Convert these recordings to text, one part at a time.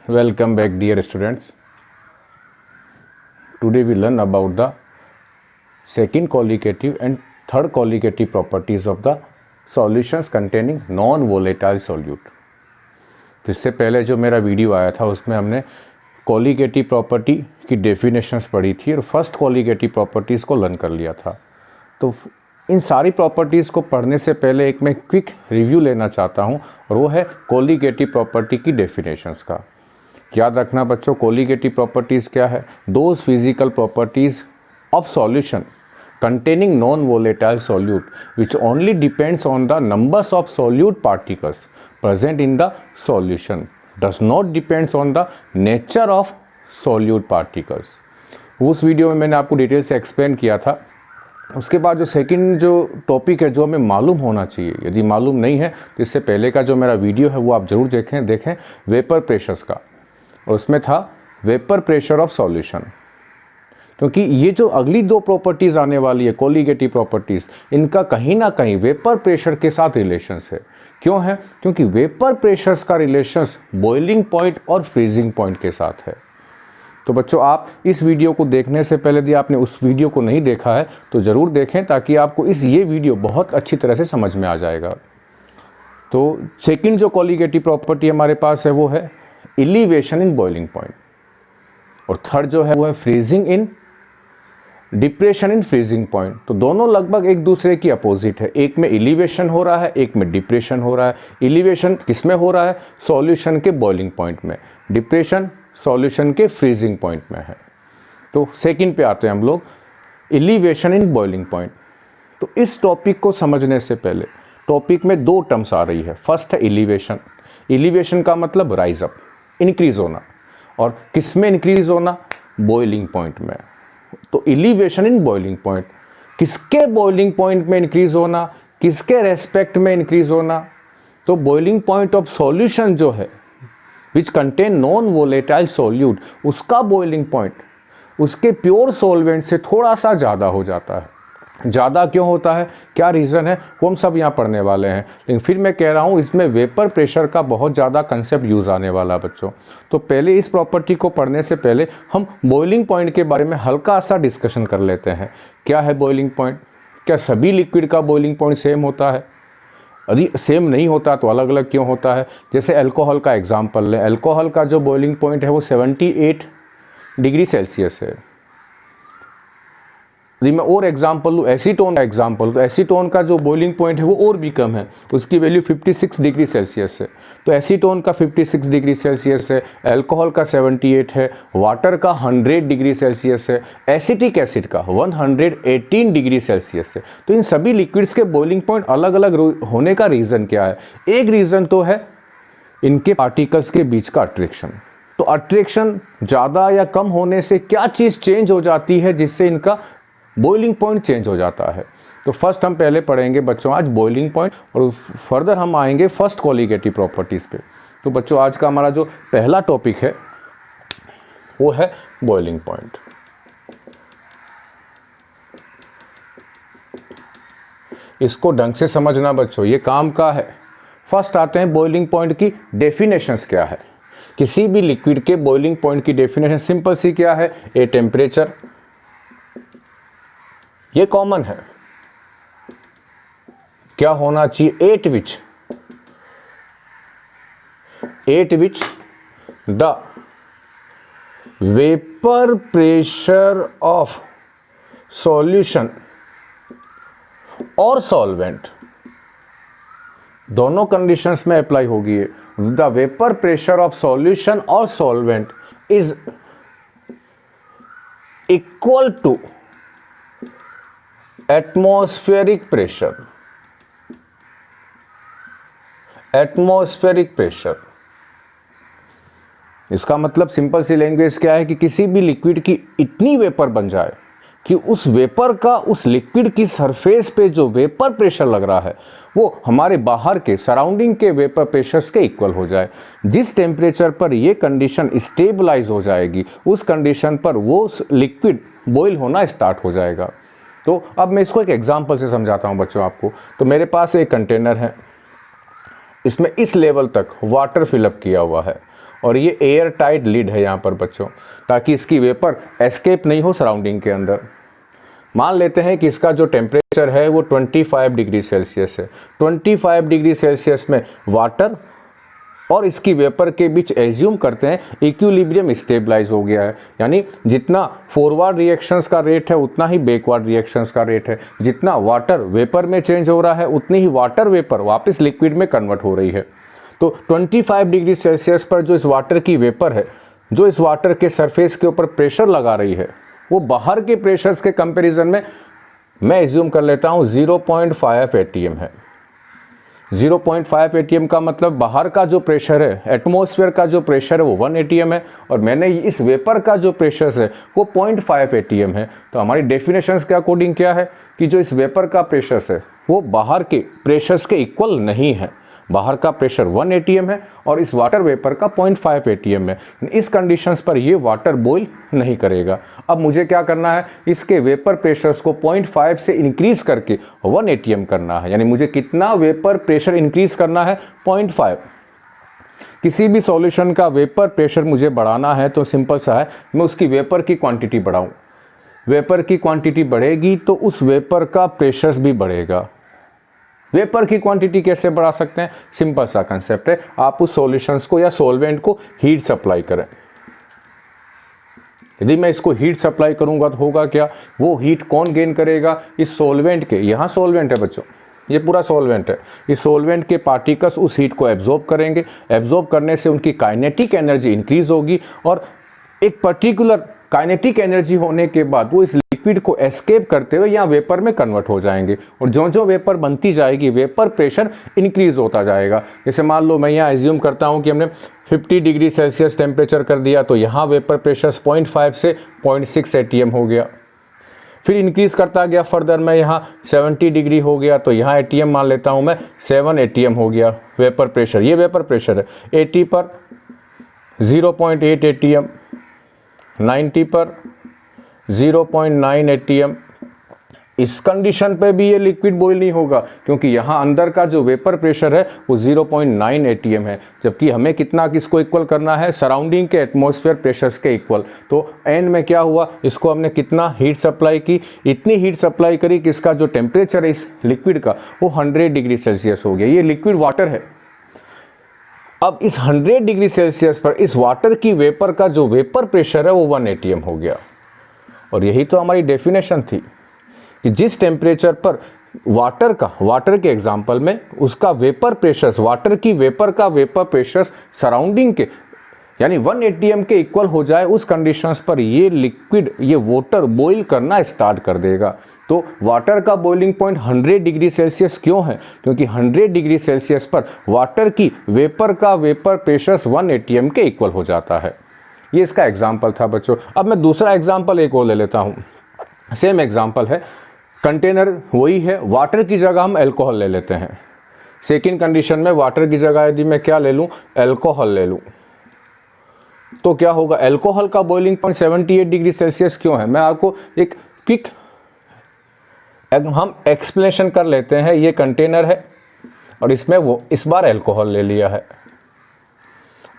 Welcome back, dear students. Today we learn about the second colligative and third colligative properties of the solutions containing non-volatile solute. तो इससे पहले जो मेरा video आया था उसमें हमने colligative प्रॉपर्टी की डेफिनेशंस पढ़ी थी और फर्स्ट colligative प्रॉपर्टीज़ को लर्न कर लिया था। तो इन सारी प्रॉपर्टीज़ को पढ़ने से पहले एक मैं क्विक रिव्यू लेना चाहता हूँ और वो है colligative प्रॉपर्टी की डेफिनेशंस का। याद रखना बच्चों, colligative प्रॉपर्टीज़ क्या है? Those physical properties of solution containing non-volatile solute which only depends on the numbers of solute particles present in the solution, does not depends on the nature of solute particles। उस video में मैंने आपको detail से explain किया था। उसके बाद जो सेकंड जो टॉपिक है जो हमें मालूम होना चाहिए, यदि मालूम नहीं है तो इससे पहले का जो मेरा वीडियो है वो आप ज़रूर देखें वेपर प्रेशर्स का, और उसमें था वेपर प्रेशर ऑफ सॉल्यूशन। क्योंकि ये जो अगली दो प्रॉपर्टीज़ आने वाली है कोलिगेटिव प्रॉपर्टीज़, इनका कहीं ना कहीं वेपर प्रेशर के साथ रिलेशंस है। क्यों है? क्योंकि वेपर प्रेशर्स का रिलेशंस बॉइलिंग पॉइंट और फ्रीजिंग पॉइंट के साथ है। तो बच्चों, आप इस वीडियो को देखने से पहले यदि आपने उस वीडियो को नहीं देखा है तो ज़रूर देखें, ताकि आपको ये वीडियो बहुत अच्छी तरह से समझ में आ जाएगा। तो सेकंड जो कोलिगेटिव प्रॉपर्टी हमारे पास है वो है एलिवेशन इन बॉइलिंग पॉइंट, और थर्ड जो है वो है freezing in depression in freezing point. तो दोनों लगभग एक दूसरे की अपोजिट है। एक में एलिवेशन हो रहा है, एक में डिप्रेशन हो रहा है। एलिवेशन किस में हो रहा है? सॉल्यूशन के बॉइलिंग पॉइंट में। डिप्रेशन सॉल्यूशन के फ्रीजिंग पॉइंट में है। तो सेकंड पे आते हैं हम लोग, एलिवेशन इन बॉइलिंग पॉइंट। तो इस टॉपिक को समझने से पहले टॉपिक में दो टर्म्स आ रही है। फर्स्ट है एलिवेशन। एलिवेशन का मतलब राइज अप, इंक्रीज होना, और किस में इंक्रीज होना? बॉइलिंग पॉइंट में। तो एलिवेशन इन बॉइलिंग पॉइंट, किसके बॉइलिंग पॉइंट में इंक्रीज होना, किसके रेस्पेक्ट में इंक्रीज होना? तो बॉइलिंग पॉइंट ऑफ सॉल्यूशन जो है which contain non volatile solute, उसका बॉइलिंग पॉइंट उसके प्योर सॉल्वेंट से थोड़ा सा ज़्यादा हो जाता है। ज़्यादा क्यों होता है, क्या रीज़न है, वो हम सब यहाँ पढ़ने वाले हैं। लेकिन फिर मैं कह रहा हूँ इसमें वेपर प्रेशर का बहुत ज़्यादा कंसेप्ट यूज़ आने वाला बच्चों। तो पहले इस प्रॉपर्टी को पढ़ने से पहले हम बॉइलिंग पॉइंट के बारे में हल्का सा डिस्कशन कर लेते हैं। क्या है बॉइलिंग पॉइंट? क्या सभी लिक्विड का बॉइलिंग पॉइंट सेम होता है? यदि सेम नहीं होता तो अलग अलग क्यों होता है? जैसे अल्कोहल का एग्जाम्पल लें। अल्कोहल का जो बॉइलिंग पॉइंट है वो 78 डिग्री सेल्सियस है। यदि मैं और एग्जाम्पल लूँ, एसीटोन का एग्जाम्पल, तो एसीटोन का जो बॉइलिंग पॉइंट है वो और भी कम है, उसकी वैल्यू 56 डिग्री सेल्सियस है। तो एसीटोन का 56 डिग्री सेल्सियस है, अल्कोहल का 78 है, वाटर का 100 डिग्री सेल्सियस है, एसिटिक एसिड का 118 डिग्री सेल्सियस है। तो इन सभी लिक्विड्स के बॉइलिंग पॉइंट अलग अलग होने का रीज़न क्या है? एक रीज़न तो है इनके पार्टिकल्स के बीच का अट्रैक्शन। तो अट्रैक्शन ज़्यादा या कम होने से क्या चीज़ चेंज हो जाती है जिससे इनका बॉइलिंग पॉइंट चेंज हो जाता है? तो फर्स्ट हम पहले पढ़ेंगे बच्चों आज बॉइलिंग पॉइंट, और फर्दर हम आएंगे फर्स्ट कोलिगेटिव प्रॉपर्टीज़ पे। तो बच्चों, आज का हमारा जो पहला टॉपिक है वो है बॉइलिंग पॉइंट। इसको ढंग से समझना बच्चों, ये काम का है। फर्स्ट आते हैं बॉइलिंग पॉइंट की डेफिनेशंस क्या है। किसी भी लिक्विड के बॉइलिंग पॉइंट की डेफिनेशन सिंपल सी क्या है? ए टेम्परेचर, ये कॉमन है। क्या होना चाहिए? At which the vapour pressure of solution और सॉल्वेंट, दोनों कंडीशंस में अप्लाई होगी। The vapour pressure of solution और solvent is equal to atmospheric pressure. Atmospheric pressure, इसका मतलब सिंपल सी लैंग्वेज क्या है कि किसी भी लिक्विड की इतनी वेपर बन जाए कि उस वेपर का उस लिक्विड की सरफेस पे जो वेपर प्रेशर लग रहा है वो हमारे बाहर के सराउंडिंग के वेपर प्रेशर्स के इक्वल हो जाए। जिस टेम्परेचर पर ये कंडीशन स्टेबलाइज हो जाएगी उस कंडीशन पर वो लिक्विड बॉईल होना स्टार्ट हो जाएगा। तो अब मैं इसको एक एग्जांपल से समझाता हूं बच्चों आपको। तो मेरे पास एक कंटेनर है, इसमें इस लेवल तक वाटर फिलअप किया हुआ है, और ये एयर टाइट लिड है यहाँ पर बच्चों, ताकि इसकी वेपर एस्केप नहीं हो सराउंडिंग के अंदर। मान लेते हैं कि इसका जो टेम्परेचर है वो 25 डिग्री सेल्सियस है। 25 डिग्री सेल्सियस में वाटर और इसकी वेपर के बीच एज्यूम करते हैं इक्विलिब्रियम स्टेबलाइज हो गया है, यानी जितना फॉरवर्ड रिएक्शंस का रेट है उतना ही बैकवर्ड रिएक्शंस का रेट है। जितना वाटर वेपर में चेंज हो रहा है उतनी ही वाटर वेपर वापस लिक्विड में कन्वर्ट हो रही है। तो 25 डिग्री सेल्सियस पर जो इस वाटर की वेपर है, जो इस वाटर के सरफेस के ऊपर प्रेशर लगा रही है, वो बाहर के प्रेशर्स के कंपैरिजन में मैं एज्यूम कर लेता हूँ 0.5 एटीएम है। 0.5 एटीएम का मतलब बाहर का जो प्रेशर है, एटमॉस्फेयर का जो प्रेशर है वो 1 एटीएम है, और मैंने इस वेपर का जो प्रेशर है वो 0.5 एटीएम है। तो हमारी डेफिनेशंस के अकॉर्डिंग क्या है कि जो इस वेपर का प्रेशर है वो बाहर के प्रेशर्स के इक्वल नहीं है। बाहर का प्रेशर 1 एटीएम है और इस वाटर वेपर का 0.5 एटीएम है। इस कंडीशंस पर ये वाटर बॉईल नहीं करेगा। अब मुझे क्या करना है, इसके वेपर प्रेशर्स को 0.5 से इंक्रीज करके 1 एटीएम करना है। यानी मुझे कितना वेपर प्रेशर इंक्रीज करना है, 0.5। किसी भी सॉल्यूशन का वेपर प्रेशर मुझे बढ़ाना है तो सिंपल सा है, मैं उसकी वेपर की क्वांटिटी बढ़ाऊं। वेपर की क्वांटिटी बढ़ेगी तो उस वेपर का प्रेशर भी बढ़ेगा। वेपर की क्वांटिटी कैसे बढ़ा सकते हैं, सिंपल सा कंसेप्ट है, आप उस सॉल्यूशंस को या सॉल्वेंट को हीट सप्लाई करें। यदि मैं इसको हीट सप्लाई करूंगा तो होगा क्या, वो हीट कौन गेन करेगा, इस सॉल्वेंट के, यहाँ सॉल्वेंट है बच्चों, ये पूरा सॉल्वेंट है, इस सॉल्वेंट के पार्टिकल्स उस हीट को एब्जॉर्ब करेंगे। एब्जॉर्ब करने से उनकी काइनेटिक एनर्जी इंक्रीज होगी और एक पर्टिकुलर काइनेटिक एनर्जी होने के बाद वो इस लिक्विड को एस्केप करते हुए यहाँ वेपर में कन्वर्ट हो जाएंगे। और जो जो वेपर बनती जाएगी वेपर प्रेशर इंक्रीज होता जाएगा। जैसे मान लो मैं यहाँ एज्यूम करता हूँ कि हमने 50 डिग्री सेल्सियस टेम्परेचर कर दिया, तो यहाँ वेपर प्रेशर 0.5 से 0.6 एटीएम हो गया। फिर इंक्रीज करता गया फर्दर, मैं यहाँ 70 डिग्री हो गया, तो यहाँ एटीएम मान लेता हूँ मैं 7 एटीएम हो गया वेपर प्रेशर। ये वेपर प्रेशर है। 80 पर 0.8 एटीएम, 90 पर 0.9 एटीएम। इस कंडीशन पे भी ये लिक्विड बॉईल नहीं होगा, क्योंकि यहाँ अंदर का जो वेपर प्रेशर है वो 0.9 एटीएम है, जबकि हमें कितना किसको इक्वल करना है, सराउंडिंग के एटमॉस्फेयर प्रेशर्स के इक्वल। तो एंड में क्या हुआ, इसको हमने कितना हीट सप्लाई की, इतनी हीट सप्लाई करी कि इसका जो टेम्परेचर है इस लिक्विड का वो 100 डिग्री सेल्सियस हो गया। ये लिक्विड वाटर है। अब इस 100 डिग्री सेल्सियस पर इस वाटर की वेपर का जो वेपर प्रेशर है वो 1 एटीएम हो गया। और यही तो हमारी डेफिनेशन थी कि जिस टेम्परेचर पर वाटर के एग्जांपल में उसका वेपर प्रेशर, वाटर की वेपर का वेपर प्रेशर सराउंडिंग के यानी 1 एटीएम के इक्वल हो जाए, उस कंडीशंस पर ये लिक्विड, ये वाटर बॉईल करना स्टार्ट कर देगा। तो वाटर का बॉइलिंग पॉइंट 100 डिग्री सेल्सियस क्यों है, क्योंकि 100 डिग्री सेल्सियस पर वाटर की वेपर का वेपर प्रेशर 1 एटीएम के इक्वल हो जाता है। ये इसका एग्जाम्पल था बच्चों। अब मैं दूसरा एग्जाम्पल एक और ले लेता हूँ। सेम एग्जाम्पल है, कंटेनर वही है, वाटर की जगह हम अल्कोहल ले लेते हैं। सेकेंड कंडीशन में वाटर की जगह यदि मैं क्या ले लूँ, अल्कोहल ले लूँ, तो क्या होगा, अल्कोहल का बॉइलिंग पॉइंट 78 डिग्री सेल्सियस क्यों है, मैं आपको एक क्विक हम एक्सप्लेनेशन कर लेते हैं। ये कंटेनर है और इसमें वो इस बार अल्कोहल ले लिया है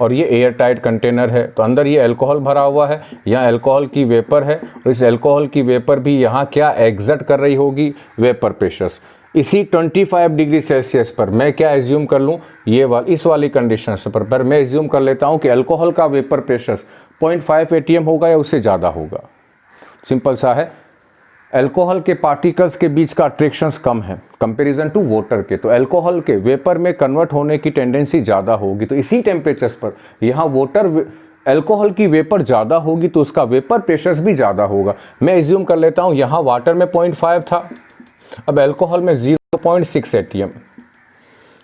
और ये एयर टाइट कंटेनर है, तो अंदर ये अल्कोहल भरा हुआ है, यहाँ अल्कोहल की वेपर है और इस अल्कोहल की वेपर भी यहाँ क्या एग्जर्ट कर रही होगी, वेपर प्रेशर। इसी 25 डिग्री सेल्सियस पर मैं क्या एज्यूम कर लूँ, इस वाली कंडीशन पर मैं एज्यूम कर लेता हूँ कि अल्कोहल का वेपर प्रेशर 0.5 एटीएम होगा या उससे ज़्यादा होगा। सिंपल सा है, अल्कोहल के पार्टिकल्स के बीच का अट्रैक्शंस कम है कंपैरिजन टू वाटर के, तो अल्कोहल के वेपर में कन्वर्ट होने की टेंडेंसी ज़्यादा होगी। तो इसी टेम्परेचर्स पर यहाँ अल्कोहल की वेपर ज़्यादा होगी तो उसका वेपर प्रेशर भी ज़्यादा होगा। मैं एज्यूम कर लेता हूँ यहाँ वाटर में 0.5 था, अब अल्कोहल में 0.6 एटीएम।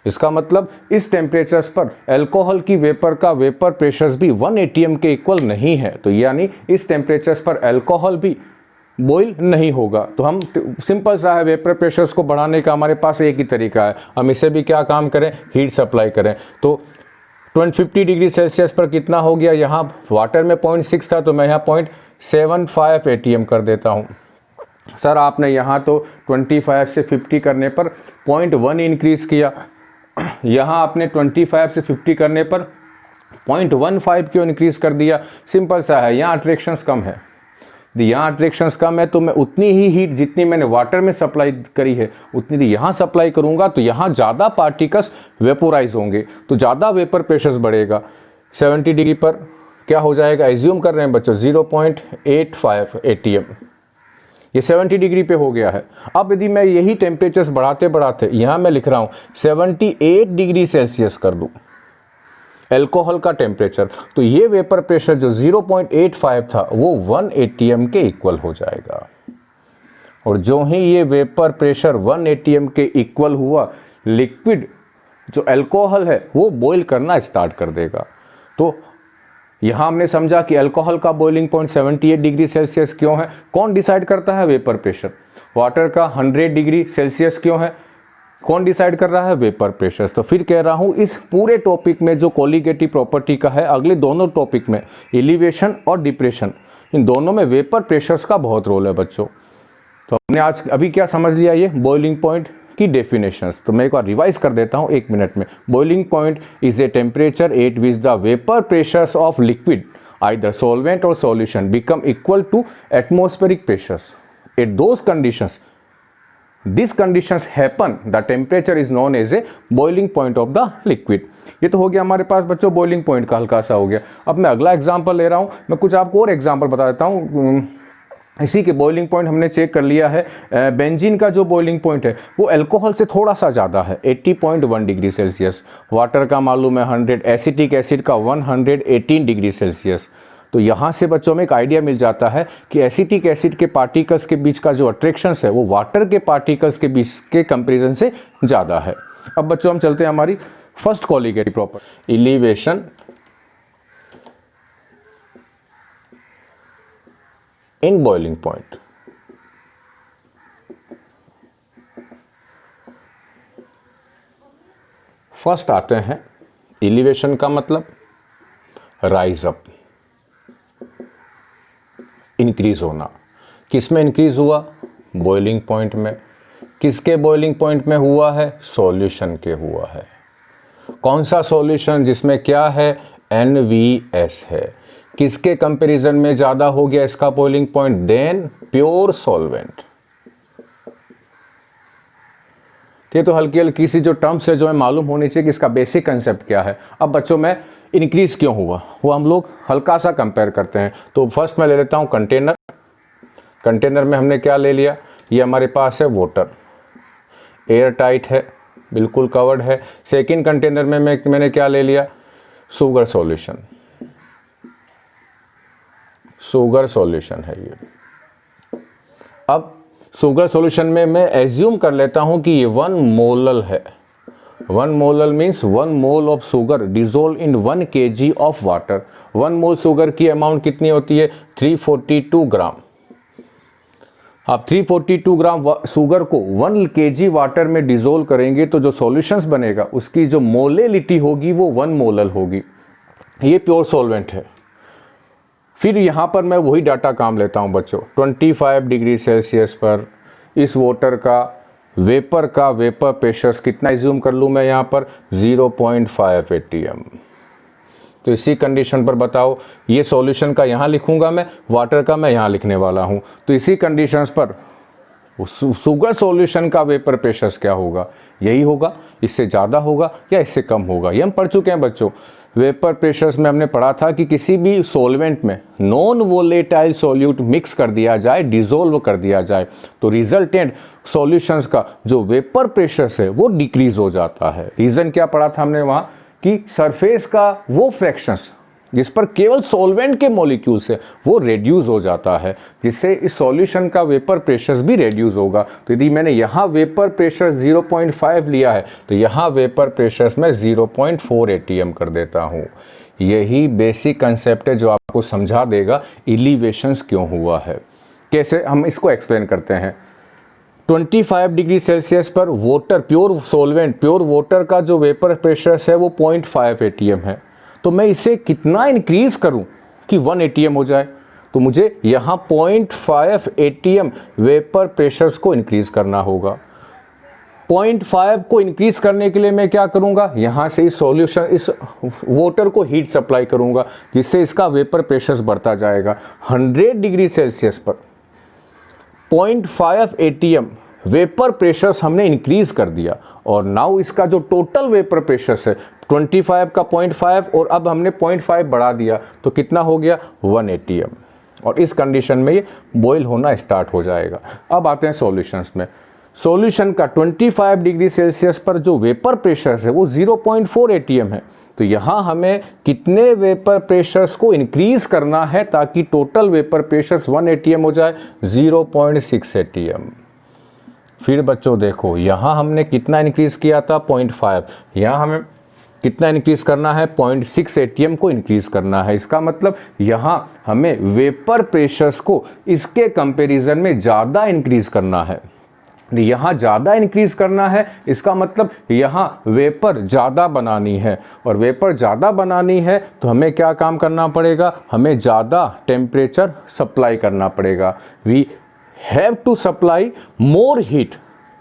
इसका मतलब इस टेम्परेचर्स पर अल्कोहल की वेपर का वेपर प्रेशर भी 1 एटीएम के इक्वल नहीं है, तो यानी इस टेम्परेचर्स पर अल्कोहल भी बॉईल नहीं होगा। तो हम सिंपल सा है, वेपर प्रेशर्स को बढ़ाने का हमारे पास एक ही तरीका है, हम इसे भी क्या काम करें, हीट सप्लाई करें। तो 50 डिग्री सेल्सियस पर कितना हो गया, यहाँ वाटर में 0.6 था तो मैं यहाँ 0.75 एटीएम कर देता हूँ। सर आपने यहाँ तो 25 से 50 करने पर 0.1 इंक्रीज़ किया, यहाँ आपने 25 से 50 करने पर 0.15 क्यों इंक्रीज कर दिया? सिंपल सा है, यहाँ अट्रैक्शंस कम है। यहाँ अट्रैक्शंस कम है तो मैं उतनी ही हीट जितनी मैंने वाटर में सप्लाई करी है उतनी यहाँ सप्लाई करूँगा, तो यहाँ ज़्यादा पार्टिकल्स वेपोराइज होंगे, तो ज़्यादा वेपर प्रेशर बढ़ेगा। 70 डिग्री पर क्या हो जाएगा? एज्यूम कर रहे हैं बच्चों 0.85 ATM, ये 70 डिग्री पे हो गया है। अब यदि मैं यही टेम्परेचर्स बढ़ाते बढ़ाते यहाँ मैं लिख रहा हूँ 78 डिग्री सेल्सियस कर दूँ एल्कोहल का टेम्परेचर, तो ये वेपर प्रेशर जो 0.85 था वो 1 ATM के इक्वल हो जाएगा। और जो ही ये वेपर प्रेशर 1 ATM के इक्वल हुआ, लिक्विड जो अल्कोहल है वो बॉईल करना स्टार्ट कर देगा। तो यहाँ हमने समझा कि अल्कोहल का बॉइलिंग पॉइंट 78 डिग्री सेल्सियस क्यों है? कौन डिसाइड करता है? Vapour pressure. वाटर का 100 डिग्री सेल्सियस क्यों है? कौन डिसाइड कर रहा है? Vapour pressure. तो फिर कह रहा हूँ इस पूरे टॉपिक में जो कोलिगेटिव प्रॉपर्टी का है, अगले दोनों टॉपिक में एलिवेशन और डिप्रेशन, इन दोनों में वेपर प्रेशर्स का बहुत रोल है बच्चों। तो हमने आज अभी क्या समझ लिया? ये बॉइलिंग पॉइंट की डेफिनेशंस। तो मैं एक बार रिवाइज कर देता हूँ 1 मिनट में। Boiling point is a temperature at which the vapour pressures of liquid either solvent और solution become equal to atmospheric pressures at those conditions These conditions happen, the temperature is known as a boiling point of the liquid। ये तो हो गया हमारे पास बच्चों boiling point का हल्का सा हो गया। अब मैं अगला एग्जांपल ले रहा हूँ, मैं कुछ आपको और एग्जांपल बता देता हूँ। इसी के बॉइलिंग पॉइंट हमने चेक कर लिया है। बेंजीन का जो बॉइलिंग पॉइंट है वो अल्कोहल से थोड़ा सा ज़्यादा है, 80.1 डिग्री सेल्सियस। वाटर का मालूम है 100, एसिटिक एसिड का 118 डिग्री सेल्सियस। तो यहाँ से बच्चों में एक आइडिया मिल जाता है कि एसिटिक एसिड के पार्टिकल्स के बीच का जो अट्रैक्शंस है वो वाटर के पार्टिकल्स के बीच के कंपैरिजन से ज़्यादा है। अब बच्चों हम चलते हैं हमारी first colligative property, elevation in boiling point. First आते हैं एलिवेशन का मतलब राइज अप, इंक्रीज होना। किस में इंक्रीज हुआ? बॉइलिंग पॉइंट में। किसके बॉइलिंग पॉइंट में हुआ है? सॉल्यूशन के हुआ है। कौन सा सॉल्यूशन? जिसमें क्या है? NVS है। किसके कंपैरिजन में ज़्यादा हो गया इसका boiling point? Then pure solvent. ये तो हल्की हल्की सी जो टर्म्स है जो हमें मालूम होनी चाहिए कि इसका बेसिक कंसेप्ट क्या है। अब बच्चों में इंक्रीज क्यों हुआ वो हम लोग हल्का सा कंपेयर करते हैं। तो फर्स्ट मैं ले लेता हूँ कंटेनर। कंटेनर में हमने क्या ले लिया? ये हमारे पास है वाटर, एयर टाइट है, बिल्कुल कवर्ड है। सेकंड कंटेनर में मैंने क्या ले लिया? Sugar solution. शुगर सॉल्यूशन है ये। अब शुगर सॉल्यूशन में मैं एज्यूम कर लेता हूं कि ये 1 मोलल है। 1 molal means 1 mole of sugar dissolve in 1 kg of water. 1 mole sugar की अमाउंट कितनी होती है? 342 ग्राम। आप 342 ग्राम शुगर को 1 kg वाटर में डिजोल्व करेंगे तो जो सॉल्यूशंस बनेगा उसकी जो मोलेलिटी होगी वो 1 मोलल होगी। ये प्योर सॉल्वेंट है। फिर यहाँ पर मैं वही डाटा काम लेता हूँ बच्चों, 25 डिग्री सेल्सियस पर इस वाटर का वेपर प्रेशर कितना एज्यूम कर लूँ मैं यहाँ पर? 0.5 ATM। तो इसी कंडीशन पर बताओ, ये सॉल्यूशन का यहाँ लिखूंगा मैं, वाटर का मैं यहाँ लिखने वाला हूँ। तो इसी कंडीशंस पर शुगर सॉल्यूशन का वेपर प्रेशर क्या होगा? यही होगा, इससे ज़्यादा होगा या इससे कम होगा। ये हम पढ़ चुके हैं बच्चों। वेपर प्रेशर्स में हमने पढ़ा था कि किसी भी सॉल्वेंट में नॉन वोलेटाइल सॉल्यूट मिक्स कर दिया जाए, डिसॉल्व कर दिया जाए, तो रिजल्टेंट सॉल्यूशंस का जो वेपर प्रेशर है वो डिक्रीज हो जाता है। रीज़न क्या पढ़ा था हमने वहाँ कि सरफेस का वो फ्रैक्शंस जिस पर केवल सॉल्वेंट के मॉलिक्यूल्स है वो रेड्यूस हो जाता है, जिससे इस सॉल्यूशन का वेपर प्रेशर भी रेड्यूस होगा। तो यदि मैंने यहाँ वेपर प्रेशर 0.5 लिया है तो यहाँ वेपर प्रेशर में 0.4 ATM कर देता हूँ। यही बेसिक कंसेप्ट है जो आपको समझा देगा एलिवेशंस क्यों हुआ है। कैसे हम इसको एक्सप्लेन करते हैं। 25 डिग्री सेल्सियस पर water, pure solvent, pure water का जो वेपर प्रेशर है वो 0.5 ATM है। तो मैं इसे कितना इंक्रीज करूं कि 1 ATM हो जाए? तो मुझे यहाँ 0.5 ATM वेपर प्रेशर्स को इंक्रीज करना होगा। 0.5 को इंक्रीज करने के लिए मैं क्या करूंगा, यहां से इस सॉल्यूशन इस वाटर को हीट सप्लाई करूंगा, जिससे इसका वेपर प्रेशर बढ़ता जाएगा। 100 डिग्री सेल्सियस पर 0.5 ATM वेपर प्रेशर हमने इंक्रीज कर दिया, और नाउ इसका जो टोटल वेपर प्रेशर है 25 का 0.5 और अब हमने 0.5 बढ़ा दिया, तो कितना हो गया 1 ATM, और इस कंडीशन में ये बॉयल होना स्टार्ट हो जाएगा। अब आते हैं सॉल्यूशंस में। सॉल्यूशन का 25 डिग्री सेल्सियस पर जो वेपर प्रेशर है वो 0.4 ATM है, तो यहाँ हमें कितने वेपर प्रेशर्स को इंक्रीज करना है ताकि टोटल वेपर प्रेशर्स 1 ATM हो जाए, 0.6 ATM। फिर बच्चों देखो, यहाँ हमने कितना इंक्रीज किया था 0.5, यहाँ हमें कितना इंक्रीज करना है 0.6 ATM को इंक्रीज करना है। इसका मतलब यहाँ हमें वेपर प्रेशर्स को इसके कंपैरिजन में ज़्यादा इंक्रीज करना है, यहाँ ज़्यादा इंक्रीज करना है, इसका मतलब यहाँ वेपर ज़्यादा बनानी है, और वेपर ज़्यादा बनानी है तो हमें क्या काम करना पड़ेगा, हमें ज़्यादा टेम्परेचर सप्लाई करना पड़ेगा। We have to supply more heat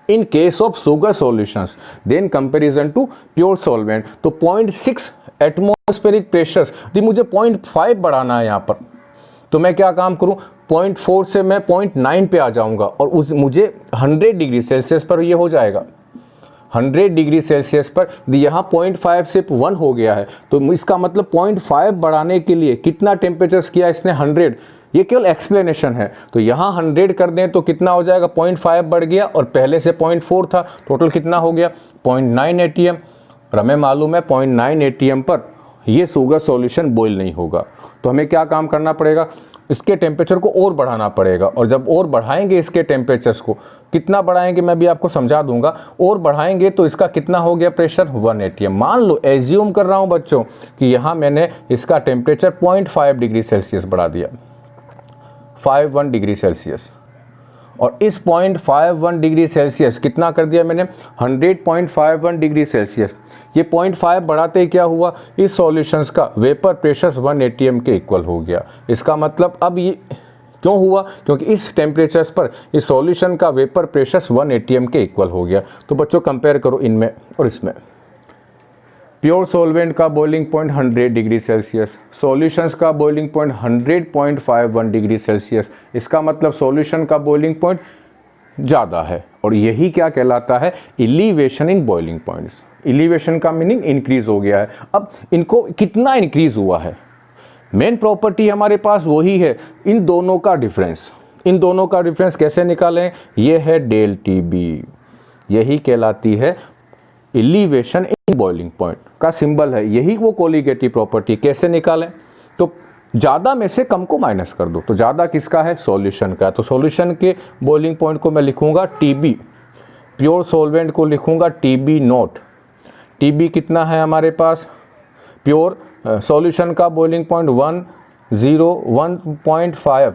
in case of sugar solutions then comparison to pure solvent. तो 0.6 एटमॉस्फेरिक प्रेशर्स दी मुझे 0.5 बढ़ाना है यहाँ पर, तो मैं क्या काम करूँ 0.4 से मैं 0.9 पे आ जाऊंगा, और उस मुझे 100 डिग्री सेल्सियस पर ये हो जाएगा। 100 डिग्री सेल्सियस पर यहाँ 0.5 से 1 हो गया है, तो इसका मतलब 0.5 बढ़ाने के लिए कितना टेम्परेचर किया इसने 100, ये केवल एक्सप्लेनेशन है। तो यहाँ 100 कर दें तो कितना हो जाएगा 0.5 बढ़ गया, और पहले से 0.4 था, टोटल कितना हो गया 0.9 ATM, और हमें मालूम है 0.9 ATM पर ये शुगर सॉल्यूशन बॉयल नहीं होगा। तो हमें क्या काम करना पड़ेगा, इसके टेम्परेचर को और बढ़ाना पड़ेगा, और जब और बढ़ाएंगे इसके टेम्परेचर्स को, कितना बढ़ाएंगे मैं भी आपको समझा दूंगा, और बढ़ाएंगे तो इसका कितना हो गया प्रेशर 1 ATM। मान लो एज्यूम कर रहा हूं बच्चों कि यहाँ मैंने इसका टेम्परेचर 0.5 डिग्री सेल्सियस बढ़ा दिया, 51 डिग्री सेल्सियस, और इस 0.51 डिग्री सेल्सियस कितना कर दिया मैंने 100.51 डिग्री सेल्सियस। ये 0.5 बढ़ाते ही क्या हुआ, इस सॉल्यूशंस का वेपर प्रेशर 1 ATM के इक्वल हो गया। इसका मतलब अब ये क्यों हुआ, क्योंकि इस टेम्परेचर्स पर इस सॉल्यूशन का वेपर प्रेशर 1 ATM के इक्वल हो गया। तो बच्चों कंपेयर करो इनमें और इसमें। प्योर सॉल्वेंट का boiling point 100 degree Celsius, solutions का बॉइलिंग पॉइंट 100.51 डिग्री सेल्सियस। इसका मतलब सॉल्यूशन का बॉइलिंग पॉइंट ज़्यादा है, और यही क्या कहलाता है elevation in boiling points. Elevation का मीनिंग इंक्रीज हो गया है। अब इनको कितना इंक्रीज हुआ है, मेन प्रॉपर्टी हमारे पास वही है, इन दोनों का डिफरेंस। इन दोनों का डिफरेंस कैसे निकालें, ये है डेल TB, यही कहलाती है इलिवेशन इन बॉइलिंग पॉइंट का सिंबल है, यही वो कोलिगेटिव प्रॉपर्टी। कैसे निकालें, तो ज़्यादा में से कम को माइनस कर दो, तो ज़्यादा किसका है सॉल्यूशन का, तो सॉल्यूशन के बॉइलिंग पॉइंट को मैं लिखूंगा TB, प्योर सॉल्वेंट को लिखूंगा TB0। TB कितना है हमारे पास, प्योर सॉल्यूशन का बॉइलिंग पॉइंट 101.5,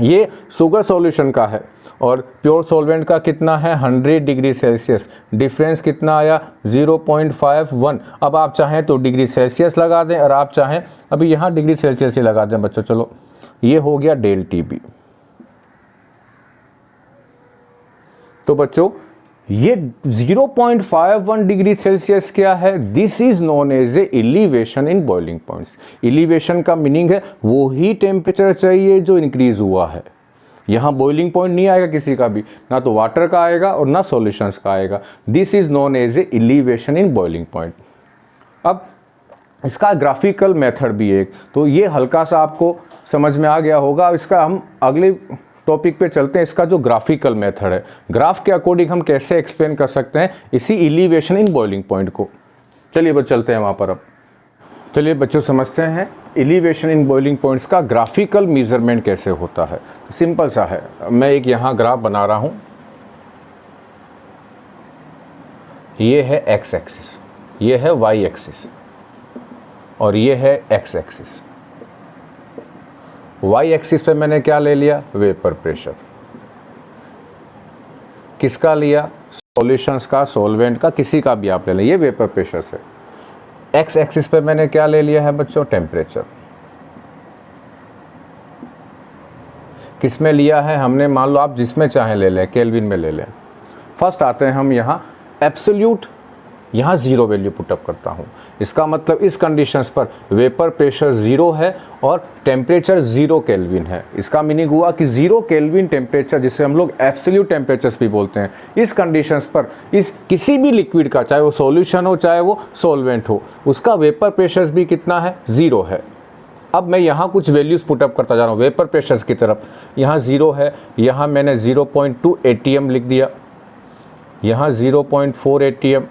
ये शुगर सॉल्यूशन का है, और प्योर सॉल्वेंट का कितना है 100 डिग्री सेल्सियस। डिफरेंस कितना आया 0.51। अब आप चाहें तो डिग्री सेल्सियस लगा दें, और आप चाहें अभी यहाँ डिग्री सेल्सियस ही लगा दें बच्चों। चलो ये हो गया डेल TB। तो बच्चों ये 0.51 डिग्री सेल्सियस क्या है, this is known as a elevation in boiling points. Elevation का मीनिंग है वो ही टेम्परेचर चाहिए जो इंक्रीज हुआ है। यहाँ बॉइलिंग पॉइंट नहीं आएगा किसी का भी, ना तो वाटर का आएगा और ना सॉल्यूशंस का आएगा। This is known as a elevation in boiling point. अब इसका ग्राफिकल मेथड भी एक, तो ये हल्का सा आपको समझ में आ गया होगा। इसका हम अगले टॉपिक पे चलते हैं, इसका जो ग्राफिकल मेथड है, ग्राफ के अकॉर्डिंग हम कैसे एक्सप्लेन कर सकते हैं इसी इलिवेशन इन बॉइलिंग पॉइंट को। चलिए बस चलते हैं वहाँ पर। अब चलिए बच्चों समझते हैं इलिवेशन इन बॉइलिंग पॉइंट्स का ग्राफिकल मेजरमेंट कैसे होता है। सिंपल सा है, मैं एक यहाँ ग्राफ बना रहा हूँ, ये है x एक्सिस, ये है y एक्सिस, और ये है x एक्सिस। y एक्सिस पे मैंने क्या ले लिया, वेपर प्रेशर। किसका लिया, सॉल्यूशंस का, सॉल्वेंट का, किसी का भी आप ले लें, ये वेपर प्रेशर से। x एक्सिस पे मैंने क्या ले लिया है बच्चों, टेम्परेचर। किस में लिया है हमने, मान लो आप जिसमें चाहें ले लें, केल्विन में ले लें। फर्स्ट आते हैं हम यहाँ एब्सोल्यूट, यहाँ ज़ीरो वैल्यू पुटअप करता हूँ। इसका मतलब इस कंडीशंस पर वेपर प्रेशर ज़ीरो है और टेम्परेचर 0 केल्विन है। इसका मीनिंग हुआ कि 0 केल्विन टेम्परेचर, जिसे हम लोग एब्सोल्यूट टेम्परेचर्स भी बोलते हैं, इस कंडीशंस पर इस किसी भी लिक्विड का, चाहे वो सॉल्यूशन हो चाहे वो सॉल्वेंट हो, उसका वेपर प्रेशर भी कितना है, 0 है। अब मैं यहाँ कुछ वैल्यूज़ पुटअप करता जा रहा हूँ वेपर प्रेशर्स की तरफ। यहाँ 0 है, यहाँ मैंने 0.2 ATM लिख दिया, यहाँ 0.4 ATM,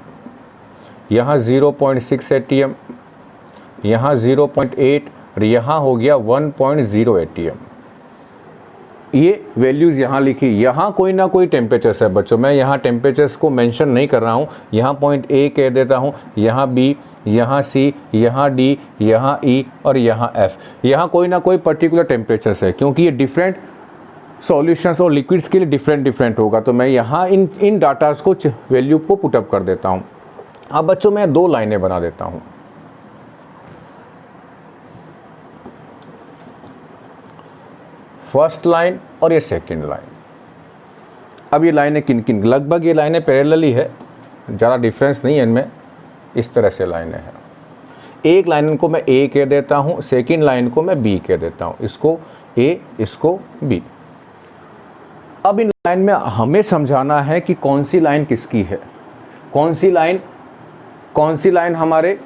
यहाँ 0.6 ATM, यहाँ 0.8 और यहाँ हो गया 1.0 ATM। ये वैल्यूज़ यहाँ लिखी। यहाँ कोई ना कोई टेम्परेचर्स है बच्चों, मैं यहाँ टेम्परेचर्स को मेंशन नहीं कर रहा हूँ। यहाँ पॉइंट A कह देता हूँ, यहाँ B, यहाँ C, यहाँ D, यहाँ E और यहाँ F। यहाँ कोई ना कोई पर्टिकुलर टेम्परेचर्स है, क्योंकि ये डिफरेंट सॉल्यूशंस और लिक्विड्स के लिए डिफरेंट होगा। तो मैं यहाँ इन डाटास को वैल्यू को पुटअप कर देता हूँ। अब बच्चों मैं 2 लाइनें बना देता हूँ। फर्स्ट लाइन और ये सेकंड लाइन। अब ये लाइनें किन किन, लगभग ये लाइनें पैरेलल ही है, ज़्यादा डिफरेंस नहीं है इनमें। इस तरह से लाइनें हैं। एक लाइन को मैं A कह देता हूँ, सेकंड लाइन को मैं B कह देता हूँ। इसको A, इसको B। अब इन लाइन में हमें समझाना है कि कौन सी लाइन किसकी है, कौन सी लाइन हमारे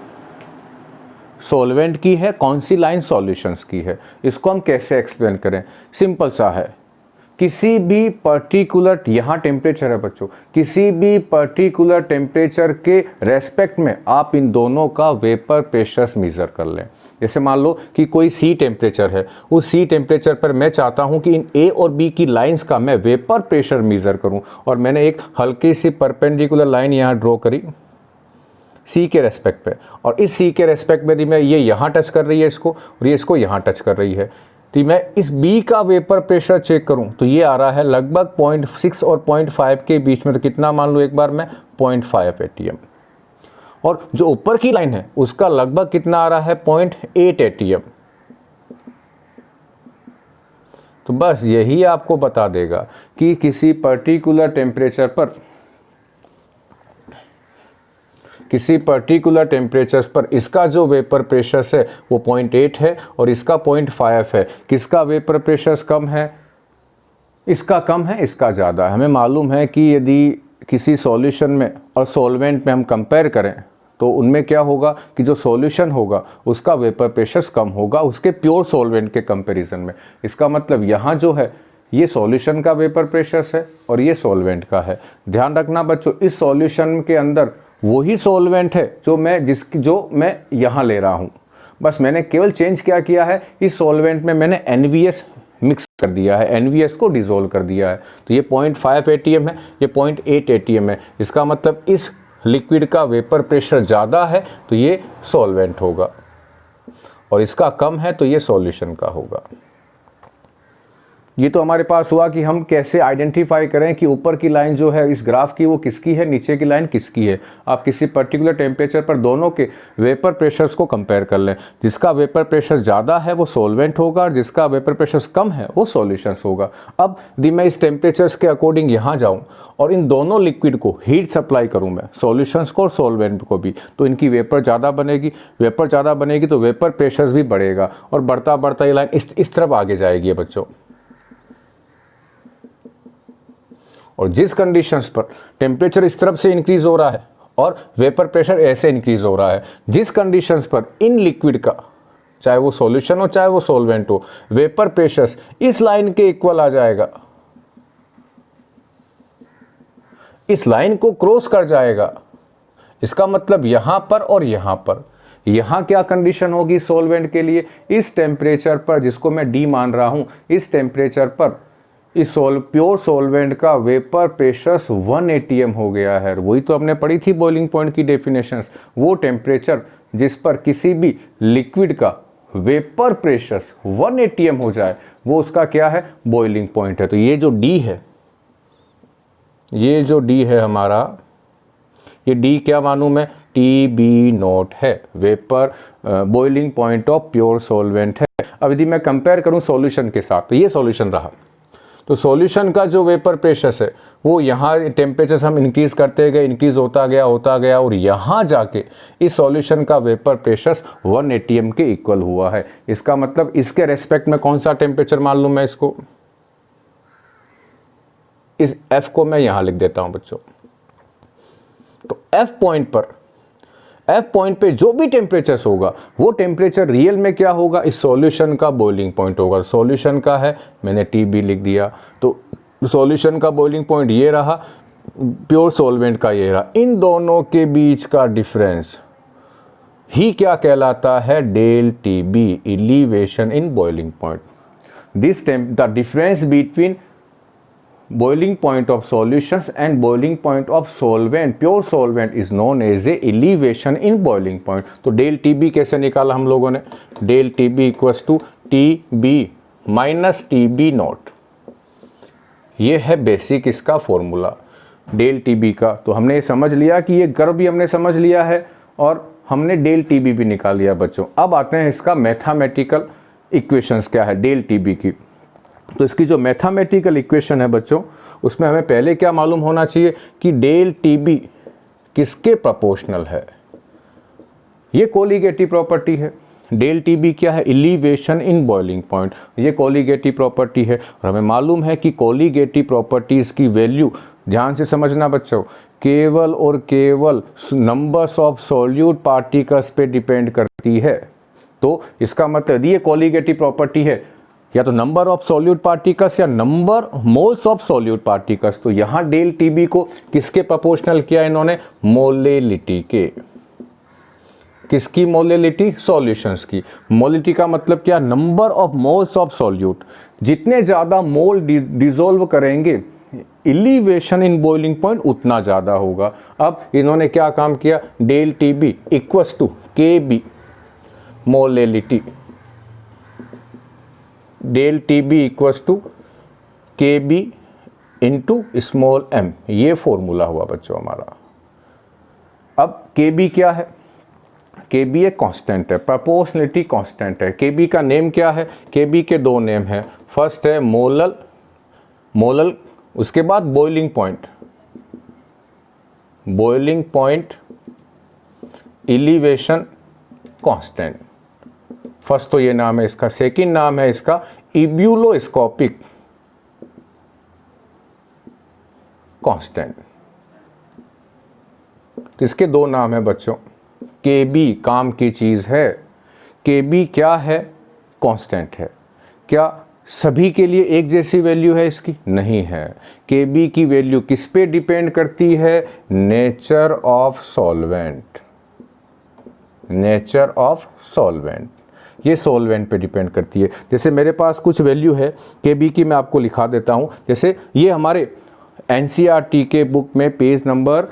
सॉल्वेंट की है, कौन सी लाइन सॉल्यूशंस की है। इसको हम कैसे एक्सप्लेन करें, सिंपल सा है। किसी भी पर्टिकुलर, यहाँ टेम्परेचर है बच्चों, किसी भी पर्टिकुलर टेम्परेचर के रेस्पेक्ट में आप इन दोनों का वेपर प्रेशर मेजर कर लें। जैसे मान लो कि कोई C टेम्परेचर है, उस C टेम्परेचर पर मैं चाहता हूँ कि इन A और B की लाइंस का मैं वेपर प्रेशर मेजर करूँ, और मैंने एक हल्की सी परपेंडिकुलर लाइन यहाँ ड्रॉ करी C के रेस्पेक्ट पे, और इस C के रेस्पेक्ट में मैं ये यहाँ टच कर रही है इसको, और ये इसको यहाँ टच कर रही है। तो मैं इस B का वेपर प्रेशर चेक करूं तो ये आ रहा है लगभग 0.6 और 0.5 के बीच में। तो कितना मान लो एक बार मैं, 0.5 ATM। और जो ऊपर की लाइन है उसका लगभग कितना आ रहा है, 0.8 ATM। तो बस यही आपको बता देगा कि किसी पर्टिकुलर टेम्परेचर पर इसका जो वेपर प्रेशर है वो 0.8 है और इसका 0.5 है। किसका वेपर प्रेशर कम है, इसका कम है, इसका ज़्यादा है। हमें मालूम है कि यदि किसी सॉल्यूशन में और सॉल्वेंट में हम कंपेयर करें तो उनमें क्या होगा कि जो सॉल्यूशन होगा उसका वेपर प्रेशर कम होगा उसके प्योर सॉल्वेंट के कंपैरिजन में। इसका मतलब यहाँ जो है ये सॉल्यूशन का वेपर प्रेशर है और ये सॉल्वेंट का है। ध्यान रखना बच्चों, इस सॉल्यूशन के अंदर वही सॉल्वेंट है जो मैं यहाँ ले रहा हूँ, बस मैंने केवल चेंज क्या किया है, इस सॉल्वेंट में मैंने NVS मिक्स कर दिया है, NVS को डिसोल्व कर दिया है। तो ये 0.5 ATM है, ये 0.8 ATM है। इसका मतलब इस लिक्विड का वेपर प्रेशर ज़्यादा है तो ये सॉल्वेंट होगा, और इसका कम है तो ये सॉल्यूशन का होगा। ये तो हमारे पास हुआ कि हम कैसे आइडेंटिफाई करें कि ऊपर की लाइन जो है इस ग्राफ की वो किसकी है, नीचे की लाइन किसकी है। आप किसी पर्टिकुलर टेम्परेचर पर दोनों के वेपर प्रेशर्स को कंपेयर कर लें। जिसका वेपर प्रेशर ज़्यादा है वो सॉल्वेंट होगा और जिसका वेपर प्रेशर कम है वो सॉल्यूशंस होगा। अब यदि मैं इस टेम्परेचर्स के अकॉर्डिंग यहाँ जाऊँ और इन दोनों लिक्विड को हीट सप्लाई करूँ मैं, सॉल्यूशंस को और सॉल्वेंट को भी, तो इनकी वेपर ज़्यादा बनेगी। वेपर ज़्यादा बनेगी तो वेपर प्रेशर भी बढ़ेगा और बढ़ता बढ़ता ये लाइन इस तरफ आगे जाएगी बच्चों। और जिस कंडीशंस पर टेम्परेचर इस तरफ से इंक्रीज हो रहा है और वेपर प्रेशर ऐसे इंक्रीज हो रहा है, जिस कंडीशंस पर इन लिक्विड का, चाहे वो सॉल्यूशन हो चाहे वो सॉल्वेंट हो, वेपर प्रेशर इस लाइन के इक्वल आ जाएगा, इस लाइन को क्रॉस कर जाएगा। इसका मतलब यहां पर और यहां पर, यहां क्या कंडीशन होगी सॉल्वेंट के लिए, इस टेम्परेचर पर जिसको मैं D मान रहा हूं, इस टेम्परेचर पर इस प्योर सॉल्वेंट का वेपर प्रेशर 1 ATM हो गया है। वही तो हमने पढ़ी थी बॉइलिंग पॉइंट की डेफिनेशंस। वो टेम्परेचर जिस पर किसी भी लिक्विड का वेपर प्रेशर 1 ATM हो जाए वो उसका क्या है, बॉइलिंग पॉइंट है। तो ये जो D है, ये जो D है हमारा, ये D क्या मानूं मैं, TB0 है, vapour boiling point of pure solvent है। अब यदि मैं कंपेयर करूं सॉल्यूशन के साथ तो ये सॉल्यूशन रहा, तो सॉल्यूशन का जो वेपर प्रेशर है वो यहाँ टेम्परेचर हम इंक्रीज़ करते गए, इंक्रीज़ होता गया और यहाँ जाके इस सॉल्यूशन का वेपर प्रेशर 1 atm के इक्वल हुआ है। इसका मतलब इसके रेस्पेक्ट में कौन सा टेम्परेचर मान लूँ मैं इसको, इस F को मैं यहाँ लिख देता हूँ बच्चों। तो F पॉइंट पे जो भी टेम्परेचर होगा वो टेम्परेचर रियल में क्या होगा, इस सॉल्यूशन का बॉइलिंग पॉइंट होगा। सॉल्यूशन का है, मैंने TB लिख दिया, तो सॉल्यूशन का बॉइलिंग पॉइंट ये रहा, प्योर सॉल्वेंट का ये रहा। इन दोनों के बीच का डिफरेंस ही क्या कहलाता है, del TB, elevation in boiling point. The difference between boiling point of solutions and boiling point of solvent, pure solvent is known as a elevation in boiling point। तो डेल TB कैसे निकाला हम लोगों ने, del TB equals to TB minus TB nought. ये है basic इसका formula del TB का। तो हमने ये समझ लिया कि ये कर्व भी हमने समझ लिया है और हमने डेल TB भी निकाल लिया बच्चों। अब आते हैं इसका मैथमेटिकल इक्वेशंस क्या है डेल TB की। तो इसकी जो मैथमेटिकल इक्वेशन है बच्चों, उसमें हमें पहले क्या मालूम होना चाहिए कि डेल TB किसके प्रोपोर्शनल है। ये कोलिगेटिव प्रॉपर्टी है। डेल TB क्या है, एलिवेशन इन बॉइलिंग पॉइंट। ये कोलिगेटिव प्रॉपर्टी है और हमें मालूम है कि कोलिगेटिव प्रॉपर्टीज़ की वैल्यू, ध्यान से समझना बच्चों, केवल और केवल नंबर्स ऑफ सॉल्यूट पार्टिकल्स पे डिपेंड करती है। तो इसका मतलब ये कोलिगेटिव प्रॉपर्टी है, या तो नंबर ऑफ सॉल्यूट पार्टिकल्स या number moles of solute particles. तो यहाँ डेल TB को किसके प्रोपोर्शनल किया इन्होंने, मोलेलिटी के। किसकी मोलेलिटी, सॉल्यूशंस की। मोलेलिटी का मतलब क्या, number of moles of solute. जितने ज़्यादा मोल डिसॉल्व करेंगे एलिवेशन इन बॉइलिंग पॉइंट उतना ज़्यादा होगा। अब इन्होंने क्या काम किया, del TB equals to KB molality, del TB equals to KB into small m, ये फॉर्मूला हुआ बच्चों हमारा। अब KB क्या है, KB एक कांस्टेंट है, प्रोपोर्शनलिटी कांस्टेंट है। KB का नेम क्या है, KB के दो नेम है, फर्स्ट है मोलल, उसके बाद boiling point elevation constant. First तो ये नाम है इसका, सेकंड नाम है इसका इब्यूलोस्कोपिक कांस्टेंट। तो इसके दो नाम है बच्चों। KB काम की चीज है, KB क्या है, कांस्टेंट है। क्या सभी के लिए एक जैसी वैल्यू है इसकी, नहीं है। KB की वैल्यू किस पे डिपेंड करती है, नेचर ऑफ सॉल्वेंट, ये सॉल्वेंट पे डिपेंड करती है। जैसे मेरे पास कुछ वैल्यू है KB की, मैं आपको लिखा देता हूँ। जैसे ये हमारे NCERT के बुक में पेज नंबर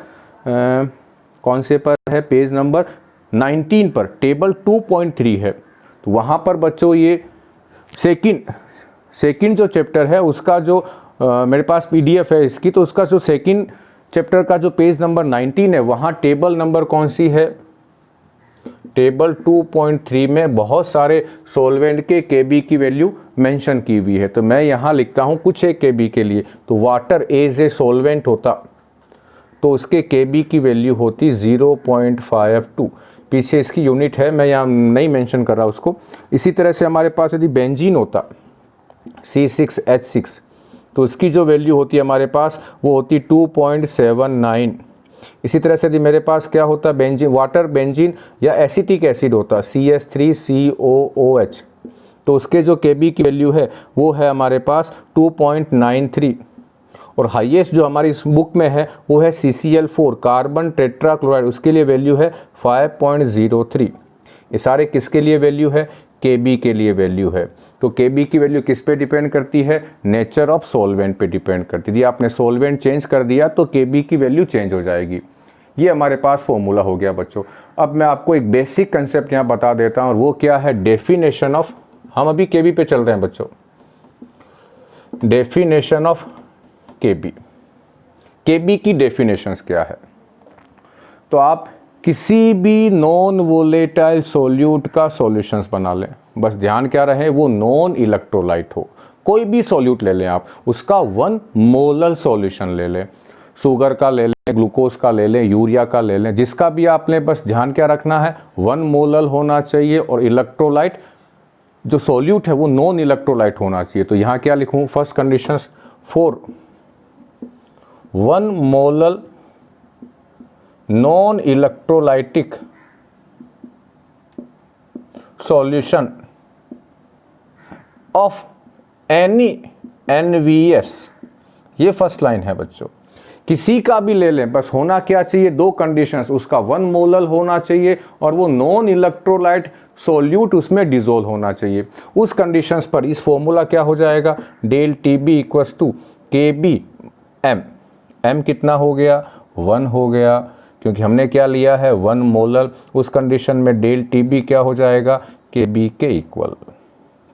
कौन से पर है, पेज नंबर 19 पर टेबल 2.3 है। तो वहाँ पर बच्चों ये सेकंड जो चैप्टर है उसका जो मेरे पास PDF है इसकी, तो उसका जो सेकंड चैप्टर का जो पेज नंबर 19 है, वहाँ टेबल नंबर कौन सी है, टेबल 2.3 में बहुत सारे सॉल्वेंट के KB की वैल्यू मेंशन की हुई है। तो मैं यहाँ लिखता हूँ कुछ एक KB के लिए। तो वाटर एज ए सॉल्वेंट होता तो उसके KB की वैल्यू होती 0.52। पीछे इसकी यूनिट है, मैं यहाँ नहीं मेंशन कर रहा उसको। इसी तरह से हमारे पास यदि बेंजीन होता C6H6, तो उसकी जो वैल्यू होती है हमारे पास वो होती 2.79। इसी तरह से यदि मेरे पास क्या होता है, वाटर बेंजीन या एसिटिक एसिड होता CS3COOH, तो उसके जो KB की वैल्यू है वो है हमारे पास 2.93। और हाईएस्ट जो हमारी इस बुक में है वो है CCl4 कार्बन टेट्राक्लोराइड, उसके लिए वैल्यू है 5.03। ये सारे किसके लिए वैल्यू है, KB के लिए वैल्यू है। तो KB की वैल्यू किस पे डिपेंड करती है, नेचर ऑफ सॉल्वेंट पे डिपेंड करती है। यदि आपने सॉल्वेंट चेंज कर दिया तो KB की वैल्यू चेंज हो जाएगी। ये हमारे पास फॉर्मूला हो गया बच्चों। अब मैं आपको एक बेसिक कंसेप्ट यहाँ बता देता हूँ और वो क्या है, डेफिनेशन ऑफ, हम अभी KB पे चल रहे हैं बच्चों, डेफिनेशन ऑफ KB की डेफिनेशंस क्या है। तो आप किसी भी नॉन वोलेटाइल सॉल्यूट का सॉल्यूशंस बना लें, बस ध्यान क्या रहे, वो नॉन इलेक्ट्रोलाइट हो, कोई भी सॉल्यूट ले लें आप, उसका 1 मोलर सॉल्यूशन ले लें, शुगर का ले लें, ग्लूकोज का ले लें, यूरिया का ले लें, जिसका भी आपने बस ध्यान क्या रखना है 1 मोलर होना चाहिए और इलेक्ट्रोलाइट जो सॉल्यूट है वो नॉन इलेक्ट्रोलाइट होना चाहिए। तो यहाँ क्या लिखूँ, first condition for 1 molar non electrolytic solution of any NVS, ये फर्स्ट लाइन है बच्चों, किसी का भी ले लें, बस होना क्या चाहिए, 2 कंडीशंस, उसका 1 मोलर होना चाहिए और वो नॉन इलेक्ट्रोलाइट सॉल्यूट उसमें डिसोल्व होना चाहिए। उस कंडीशंस पर इस फॉर्मूला क्या हो जाएगा, del TB equals to KBM, M कितना हो गया 1 हो गया, क्योंकि हमने क्या लिया है 1 मोलर। उस कंडीशन में डेल TB क्या हो जाएगा KB के इक्वल।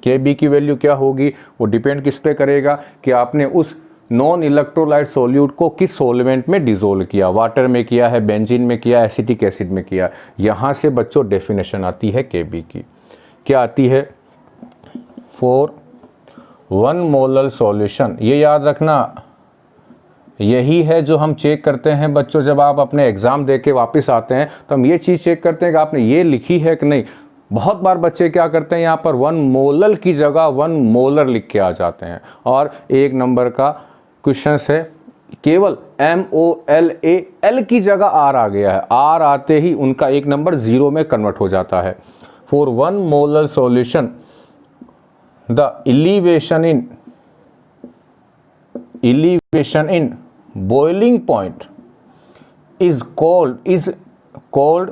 KB की वैल्यू क्या होगी, वो डिपेंड किस पे करेगा कि आपने उस नॉन इलेक्ट्रोलाइट सॉल्यूट को किस सॉल्वेंट में डिसोल्व किया, वाटर में किया है, बेंजीन में किया, एसिटिक एसिड में किया। यहाँ से बच्चों डेफिनेशन आती है KB की, क्या आती है, फॉर 1 मोलर सॉल्यूशन, ये याद रखना, यही है जो हम चेक करते हैं बच्चों जब आप अपने एग्ज़ाम दे के वापस आते हैं, तो हम ये चीज़ चेक करते हैं कि आपने ये लिखी है कि नहीं। बहुत बार बच्चे क्या करते हैं, यहाँ पर 1 मोलर की जगह 1 मोलर लिख के आ जाते हैं, और 1 नंबर का क्वेश्चन है केवल MOLAL की जगह R आ गया है, R आते ही उनका 1 नंबर 0 में कन्वर्ट हो जाता है। For 1 molar solution the elevation in boiling point is called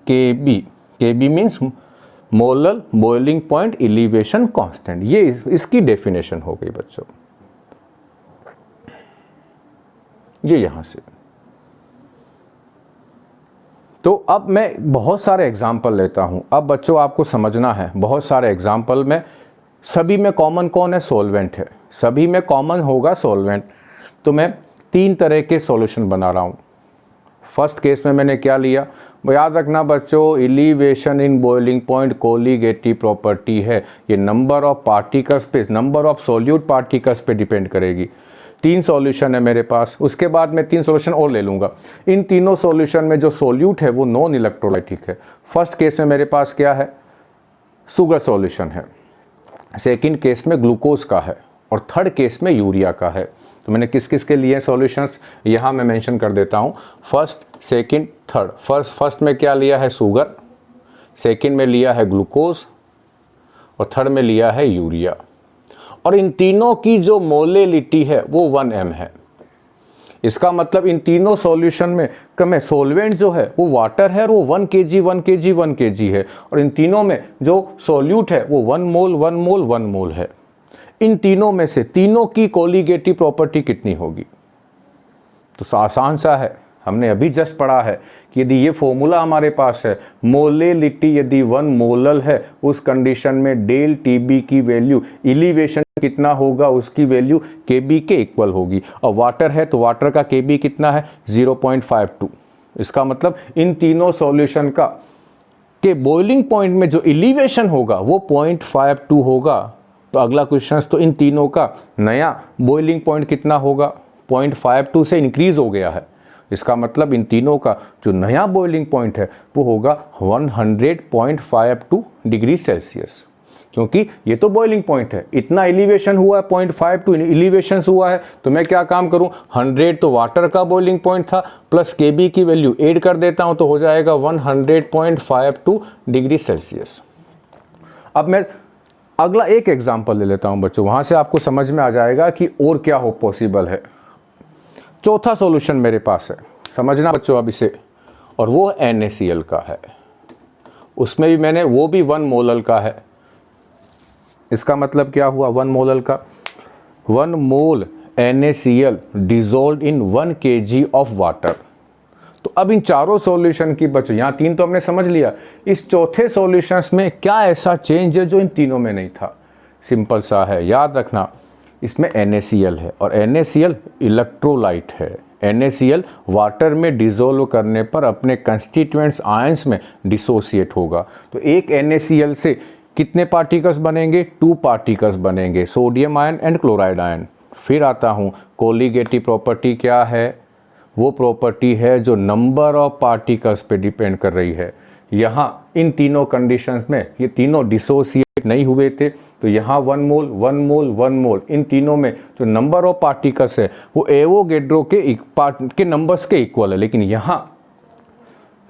KB. KB means molar boiling point elevation constant। ये इसकी डेफिनेशन हो गई बच्चों, ये यहां से। तो अब मैं बहुत सारे एग्जाम्पल लेता हूं। अब बच्चों आपको समझना है, बहुत सारे एग्जाम्पल में सभी में कॉमन कौन है, सॉल्वेंट है, सभी में कॉमन होगा सॉल्वेंट। तो मैं 3 तरह के सॉल्यूशन बना रहा हूँ। फर्स्ट केस में मैंने क्या लिया, वो याद रखना बच्चों, elevation in boiling point colligative property है, ये नंबर ऑफ पार्टिकल्स पे, नंबर ऑफ सॉल्यूट पार्टिकल्स पे डिपेंड करेगी। 3 सॉल्यूशन है मेरे पास, उसके बाद मैं 3 सॉल्यूशन और ले लूँगा। इन तीनों सॉल्यूशन में जो सॉल्यूट है वो नॉन इलेक्ट्रोलाइटिक है। फर्स्ट केस में मेरे पास क्या है, शुगर सॉल्यूशन है, सेकंड केस में ग्लूकोज का है, और थर्ड केस में यूरिया का है। तो मैंने किस किस के लिए सॉल्यूशंस यहाँ मैं मेंशन कर देता हूँ, फर्स्ट, सेकंड, थर्ड। फर्स्ट में क्या लिया है, शुगर, सेकंड में लिया है ग्लूकोज, और थर्ड में लिया है यूरिया। और इन तीनों की जो मोलेलिटी है वो 1m है। इसका मतलब इन तीनों सॉल्यूशन में कम सॉल्वेंट जो है वो वाटर है, और वो 1 kg है, और इन तीनों में जो सॉल्यूट है वो 1 मोल है। इन तीनों में से तीनों की कोलिगेटिव प्रॉपर्टी कितनी होगी, तो आसान सा है, हमने अभी जस्ट पढ़ा है कि यदि ये फॉर्मूला हमारे पास है, मोलेलिटी यदि 1 मोलर है, उस कंडीशन में डेल TB की वैल्यू, एलिवेशन कितना होगा, उसकी वैल्यू KB के इक्वल होगी। और वाटर है तो वाटर का KB कितना है 0.52। इसका मतलब इन तीनों सॉल्यूशन का के बॉइलिंग पॉइंट में जो एलिवेशन होगा वो 0.52 होगा। तो अगला क्वेश्चन, तो इन तीनों का नया बॉइलिंग पॉइंट कितना होगा, 0.52 से इंक्रीज हो गया है। इसका मतलब इन तीनों का जो नया बॉइलिंग पॉइंट है वो होगा 100.52 डिग्री सेल्सियस, क्योंकि ये तो बॉइलिंग पॉइंट है, इतना एलिवेशन हुआ है, 0.52 एलिवेशन हुआ है। तो मैं क्या काम करूं, 100 तो वाटर का बॉइलिंग पॉइंट था, प्लस KB की वैल्यू ऐड कर देता हूं, तो हो जाएगा 100.52 डिग्री सेल्सियस। अब मैं अगला एक एग्जाम्पल ले लेता हूं बच्चों, वहां से आपको समझ में आ जाएगा कि और क्या हो पॉसिबल है। चौथा सॉल्यूशन मेरे पास है, समझना बच्चों अब इसे, और वो NaCl का है। उसमें भी मैंने, वो भी 1 मोलर का है। इसका मतलब क्या हुआ, 1 मोलर का, 1 मोल NaCl dissolved in 1 kg of water. तो अब इन चारों सॉल्यूशन की बच्चों, यहाँ 3 तो हमने समझ लिया, इस चौथे सॉल्यूशंस में क्या ऐसा चेंज है जो इन तीनों में नहीं था। सिंपल सा है, याद रखना, इसमें NaCl है, और NaCl इलेक्ट्रोलाइट है। NaCl वाटर में डिसॉल्व करने पर अपने कंस्टिट्यूएंट्स आयंस में डिसोसिएट होगा। तो एक NaCl से कितने पार्टिकल्स बनेंगे, 2 पार्टिकल्स बनेंगे, sodium ion and chloride ion. फिर आता हूँ कोलिगेटिव प्रॉपर्टी क्या है, वो प्रॉपर्टी है जो नंबर ऑफ पार्टिकल्स पे डिपेंड कर रही है। यहाँ इन तीनों कंडीशंस में ये तीनों डिसोसिएट नहीं हुए थे, तो यहाँ 1 मोल 1 मोल 1 मोल, इन तीनों में जो नंबर ऑफ पार्टिकल्स है वो एवोगैड्रो के नंबर्स के इक्वल है, लेकिन यहाँ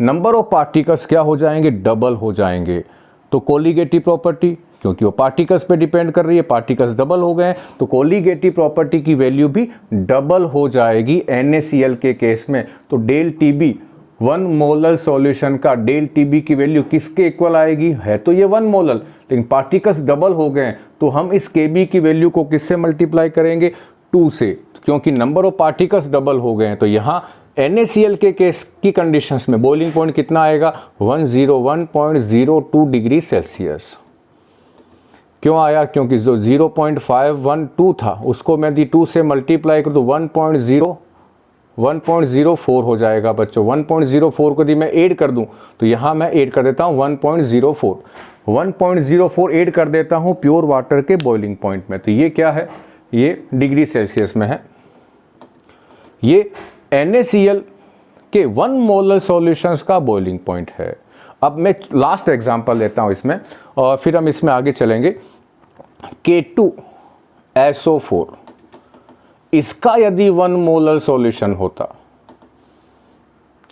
नंबर ऑफ पार्टिकल्स क्या हो जाएंगे, डबल हो जाएंगे। तो कोलिगेटिव प्रॉपर्टी, क्योंकि वो पार्टिकल्स पे डिपेंड कर रही है, पार्टिकल्स डबल हो गए, तो कोलिगेटिव प्रॉपर्टी की वैल्यू भी डबल हो जाएगी NaCl के केस में। तो डेल TB 1 मोलर सॉल्यूशन का डेल TB की वैल्यू किसके इक्वल आएगी, है तो ये 1 मोलर, लेकिन पार्टिकल्स डबल हो गए, तो हम इस Kb की वैल्यू को किससे मल्टीप्लाई करेंगे, 2 से, क्योंकि नंबर ऑफ पार्टिकल्स डबल हो गए हैं। तो यहाँ NaCl के केस की कंडीशंस में बॉइलिंग पॉइंट कितना आएगा, 101.02 डिग्री सेल्सियस। क्यों आया, क्योंकि जो 0.512 था उसको मैं यदि 2 से मल्टीप्लाई कर तो 1.04 हो जाएगा बच्चों। 1.04 को यदि मैं ऐड कर दूं तो यहाँ मैं ऐड कर देता हूँ 1.04 ऐड कर देता हूँ प्योर वाटर के बॉइलिंग पॉइंट में। तो ये क्या है, ये डिग्री सेल्सियस में है। ये NaCl के 1 मोलर सॉल्यूशंस का बॉइलिंग पॉइंट है। अब मैं लास्ट एग्जांपल लेता हूं इसमें और फिर हम इसमें आगे चलेंगे। K2SO4, इसका यदि 1 मोलर सॉल्यूशन होता,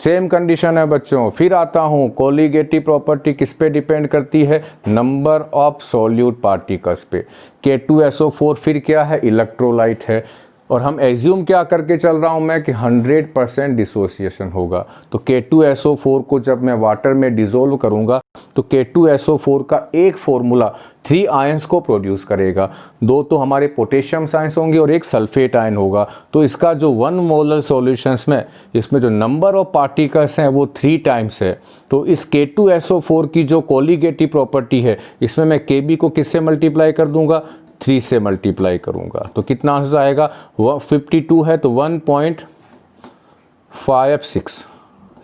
सेम कंडीशन है बच्चों। फिर आता हूं कोलिगेटिव प्रॉपर्टी किस पे डिपेंड करती है, नंबर ऑफ सॉल्यूट पार्टिकल्स पे। K2SO4 फिर क्या है, इलेक्ट्रोलाइट है, और हम एज्यूम क्या करके चल रहा हूं मैं कि 100% डिसोसिएशन होगा। तो K2SO4 को जब मैं वाटर में डिसोल्व करूंगा तो K2SO4 का एक फॉर्मूला 3 आयंस को प्रोड्यूस करेगा। 2 तो हमारे पोटेशियम आयंस होंगे और एक सल्फेट आयन होगा। तो इसका जो 1 मोलर सॉल्यूशंस में इसमें जो नंबर ऑफ पार्टिकल्स हैं वो 3 टाइम्स है। तो इस K2SO4 की जो कोलिगेटिव प्रॉपर्टी है इसमें मैं Kb को किससे मल्टीप्लाई कर दूंगा, 3 से मल्टीप्लाई करूंगा। तो कितना आंसर आएगा, 52 है तो 1.56।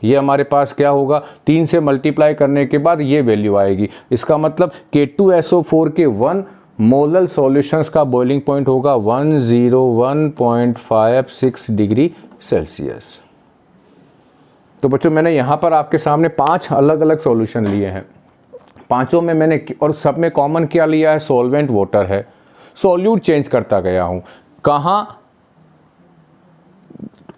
ये हमारे पास क्या होगा, 3 से मल्टीप्लाई करने के बाद ये वैल्यू आएगी। इसका मतलब K2SO4 के 1 मोलर सॉल्यूशंस का बॉइलिंग पॉइंट होगा 101.56 डिग्री सेल्सियस। तो बच्चों मैंने यहाँ पर आपके सामने 5 अलग अलग सॉल्यूशन लिए हैं। पांचों में मैंने और सब में कॉमन क्या लिया है, सॉल्वेंट वाटर है। सॉल्यूट चेंज करता गया हूं, कहाँ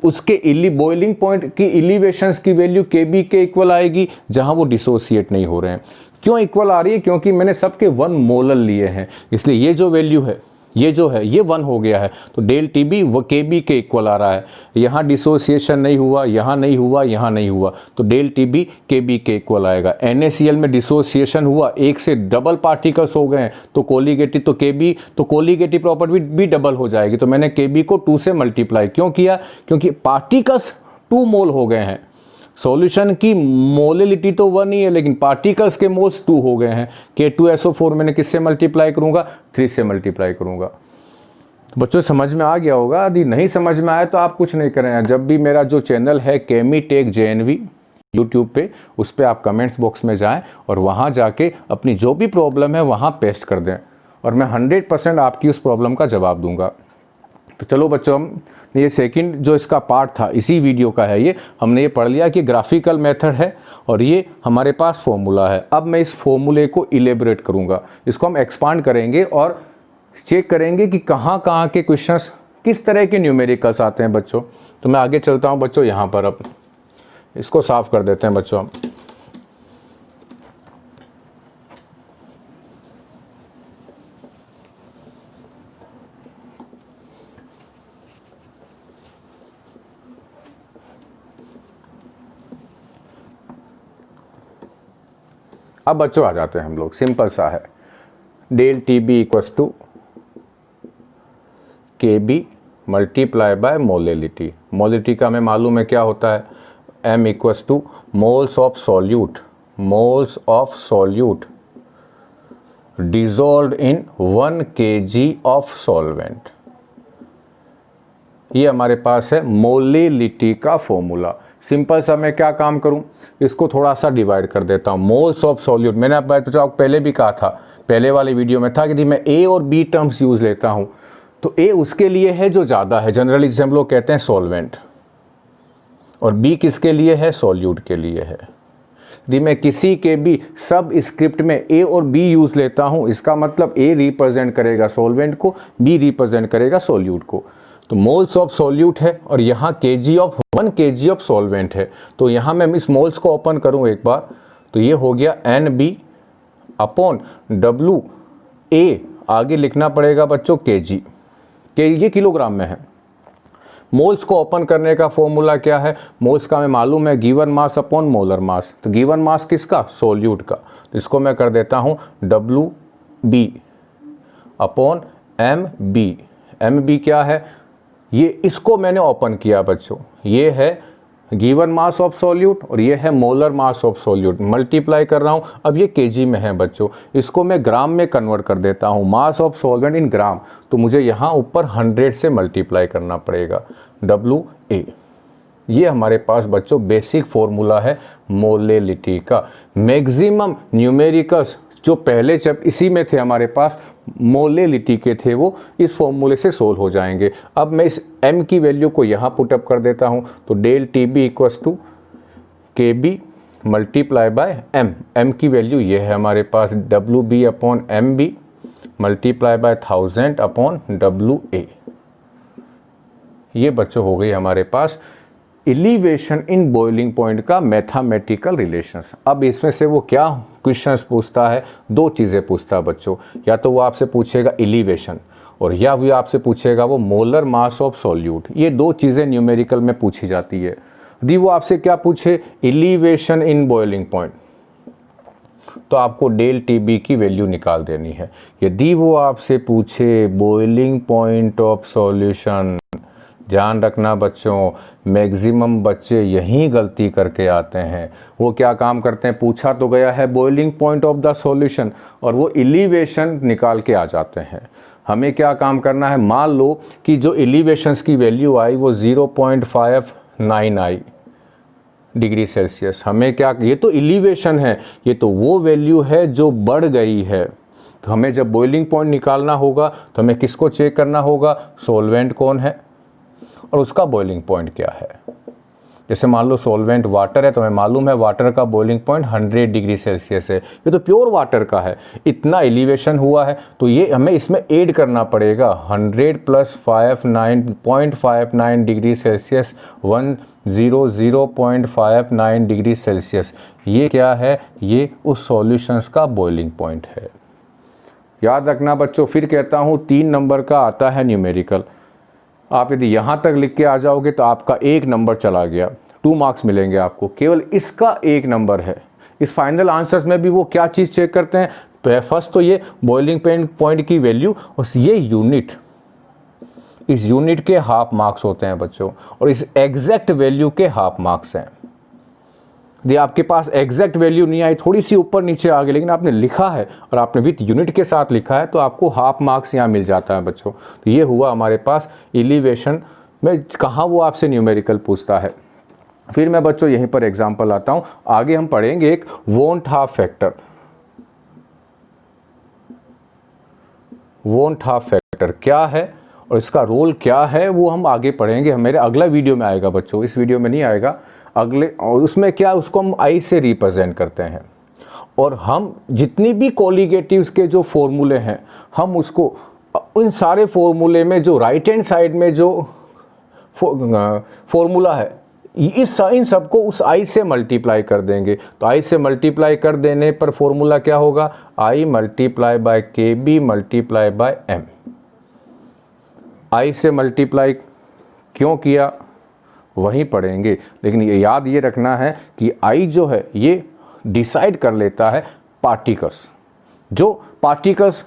उसके बॉइलिंग पॉइंट की एलिवेशंस की वैल्यू Kb के इक्वल आएगी जहां वो डिसोसिएट नहीं हो रहे हैं। क्यों इक्वल आ रही है, क्योंकि मैंने सबके 1 मोलर लिए हैं, इसलिए ये जो वैल्यू है ये जो है ये 1 हो गया है। तो डेल TB वो Kb के इक्वल आ रहा है। यहाँ डिसोसिएशन नहीं हुआ, यहाँ नहीं हुआ, यहाँ नहीं हुआ, तो डेल TB Kb के इक्वल आएगा। NaCl में डिसोसिएशन हुआ, 1 से डबल पार्टिकल्स हो गए हैं, तो कोलिगेटिव तो Kb तो कोलिगेटिव प्रॉपर्टी भी डबल हो जाएगी। तो मैंने Kb को 2 से मल्टीप्लाई क्यों किया, क्योंकि पार्टिकल्स 2 मोल हो गए हैं। सॉल्यूशन की मोलिलिटी तो 1 ही है, लेकिन पार्टिकल्स के मोल्स 2 हो गए हैं। K2SO4 मैंने किससे मल्टीप्लाई करूंगा, 3 से मल्टीप्लाई करूंगा। तो बच्चों समझ में आ गया होगा। यदि नहीं समझ में आया तो आप कुछ नहीं करें, जब भी मेरा जो चैनल है केमीटेक JNV यूट्यूब पे, उस पर आप कमेंट्स बॉक्स में जाएं और वहाँ जाके अपनी जो भी प्रॉब्लम है वहाँ पेस्ट कर दें और मैं 100% आपकी उस प्रॉब्लम का जवाब दूंगा। तो चलो बच्चों, हम ये सेकंड जो इसका पार्ट था इसी वीडियो का है, ये हमने ये पढ़ लिया कि ग्राफिकल मेथड है और ये हमारे पास फॉर्मूला है। अब मैं इस फॉर्मूले को इलेबोरेट करूँगा, इसको हम एक्सपांड करेंगे और चेक करेंगे कि कहाँ कहाँ के क्वेश्चंस किस तरह के न्यूमेरिकल्स आते हैं बच्चों। तो मैं आगे चलता हूँ बच्चों, यहाँ पर अब इसको साफ कर देते हैं बच्चों। अब बच्चों आ जाते हैं हम लोग, सिंपल सा है। Del TB equals to Kb multiply by molality. Molality का हमें मालूम है क्या होता है, M equals to moles of solute, moles of solute dissolved in 1 kg of solvent. ये हमारे पास है मोलिलिटी का फॉर्मूला। सिंपल सा मैं क्या काम करूं, इसको थोड़ा सा डिवाइड कर देता हूं। मोल्स ऑफ सॉल्यूट, मैंने आपको पहले भी कहा था पहले वाले वीडियो में था कि यदि मैं ए और बी टर्म्स यूज़ लेता हूँ तो ए उसके लिए है जो ज़्यादा है, जनरली जिसे हम लोग कहते हैं सॉल्वेंट, और बी किसके लिए है, सॉल्यूट के लिए है। यदि मैं किसी के भी सब स्क्रिप्ट में ए और बी यूज़ लेता हूँ, इसका मतलब ए रिप्रेजेंट करेगा सॉल्वेंट को, बी रिप्रेजेंट करेगा सॉल्यूट को। तो मोल्स ऑफ सॉल्यूट है और यहाँ kg of 1 kg of solvent है। तो यहाँ मैं इस मोल्स को ओपन करूँ एक बार, तो ये हो गया NB अपॉन WA, आगे लिखना पड़ेगा बच्चों kg, ये किलोग्राम में है। मोल्स को ओपन करने का फॉर्मूला क्या है, मोल्स का हमें मालूम है given mass upon molar mass. तो गिवन मास किसका, सॉल्यूट का, तो इसको मैं कर देता हूँ WB अपॉन MB। MB क्या है, ये इसको मैंने ओपन किया बच्चों, ये है गिवन मास ऑफ सॉल्यूट और ये है molar mass of solute, multiply कर रहा हूँ। अब ये केजी में है बच्चों, इसको मैं ग्राम में कन्वर्ट कर देता हूँ, मास ऑफ सॉल्वेंट इन ग्राम, तो मुझे यहाँ ऊपर 100 से मल्टीप्लाई करना पड़ेगा, WA। ये हमारे पास बच्चों बेसिक फॉर्मूला है मोलेलिटी का। मैक्सिमम न्यूमेरिकल्स जो पहले इसी में थे हमारे पास, मोलेलिटी के थे, वो इस फॉर्मूले से सोल्व हो जाएंगे। अब मैं इस m की वैल्यू को यहाँ पुटअप कर देता हूँ, तो del TB equals to KB multiply by m। m की वैल्यू ये है हमारे पास WB upon MB multiply by 1000 upon WA। ये बच्चों हो गई हमारे पास एलिवेशन इन बॉइलिंग पॉइंट का मैथमेटिकल रिलेशंस। अब इसमें से वो क्या क्वेश्चंस पूछता है, दो चीज़ें पूछता है बच्चों, या तो वो आपसे पूछेगा एलिवेशन और या भी आपसे पूछेगा वो मोलर मास ऑफ सॉल्यूट। ये दो चीज़ें न्यूमेरिकल में पूछी जाती है। यदि वो आपसे क्या पूछे, एलिवेशन इन बॉइलिंग पॉइंट, तो आपको डेल TB की वैल्यू निकाल देनी है। यदि वो आपसे पूछे बॉइलिंग पॉइंट ऑफ सॉल्यूशन, ध्यान रखना बच्चों, मैक्सिमम बच्चे यहीं गलती करके आते हैं। वो क्या काम करते हैं, पूछा तो गया है boiling point of the solution और वो एलिवेशन निकाल के आ जाते हैं। हमें क्या काम करना है, मान लो कि जो एलिवेशंस की वैल्यू आई वो 0.59 आई डिग्री सेल्सियस। हमें क्या, ये तो एलिवेशन है, ये तो वो वैल्यू है जो बढ़ गई है। तो हमें जब बॉइलिंग पॉइंट निकालना होगा तो हमें किसको चेक करना होगा, सॉल्वेंट कौन है और उसका बॉइलिंग पॉइंट क्या है। जैसे मान लो सॉल्वेंट वाटर है, तो हमें मालूम है वाटर का बॉइलिंग पॉइंट 100 डिग्री सेल्सियस है, ये तो प्योर वाटर का है। इतना एलिवेशन हुआ है तो ये हमें इसमें ऐड करना पड़ेगा, 100 plus 0.59 degree Celsius, 100.59 degree Celsius. ये क्या है, ये उस सॉल्यूशंस का बॉइलिंग पॉइंट है। याद रखना बच्चों, फिर कहता हूँ 3 नंबर का आता है न्यूमेरिकल। आप यदि यहाँ तक लिख के आ जाओगे तो आपका 1 नंबर चला गया, 2 मार्क्स मिलेंगे आपको। केवल इसका 1 नंबर है। इस फाइनल आंसर्स में भी वो क्या चीज़ चेक करते हैं, फर्स्ट तो ये बॉइलिंग पॉइंट की वैल्यू और ये यूनिट, इस यूनिट के हाफ मार्क्स होते हैं बच्चों, और इस एग्जैक्ट वैल्यू के हाफ मार्क्स हैं। यदि आपके पास एग्जैक्ट वैल्यू नहीं आई, थोड़ी सी ऊपर नीचे आ गई, लेकिन आपने लिखा है और आपने विथ यूनिट के साथ लिखा है, तो आपको हाफ मार्क्स यहाँ मिल जाता है बच्चों। तो ये हुआ हमारे पास एलिवेशन में, कहाँ वो आपसे न्यूमेरिकल पूछता है। फिर मैं बच्चों यहीं पर एग्जाम्पल आता हूँ, आगे हम पढ़ेंगे एक won't half factor. Won't half factor क्या है और इसका रोल क्या है वो हम आगे पढ़ेंगे, मेरे अगला वीडियो में आएगा बच्चों, इस वीडियो में नहीं आएगा, अगले। और उसमें क्या, उसको हम आई से रिप्रेजेंट करते हैं, और हम जितनी भी कोलिगेटिव्स के जो फॉर्मूले हैं, हम उसको उन सारे फॉर्मूले में जो राइट हैंड साइड में जो फॉर्मूला है, इन सबको उस आई से मल्टीप्लाई कर देंगे। तो आई से मल्टीप्लाई कर देने पर फॉर्मूला क्या होगा, i multiply by KB multiply by M। I से मल्टीप्लाई क्यों किया वहीं पढ़ेंगे, लेकिन ये याद ये रखना है कि आई जो है ये डिसाइड कर लेता है पार्टिकल्स, जो पार्टिकल्स,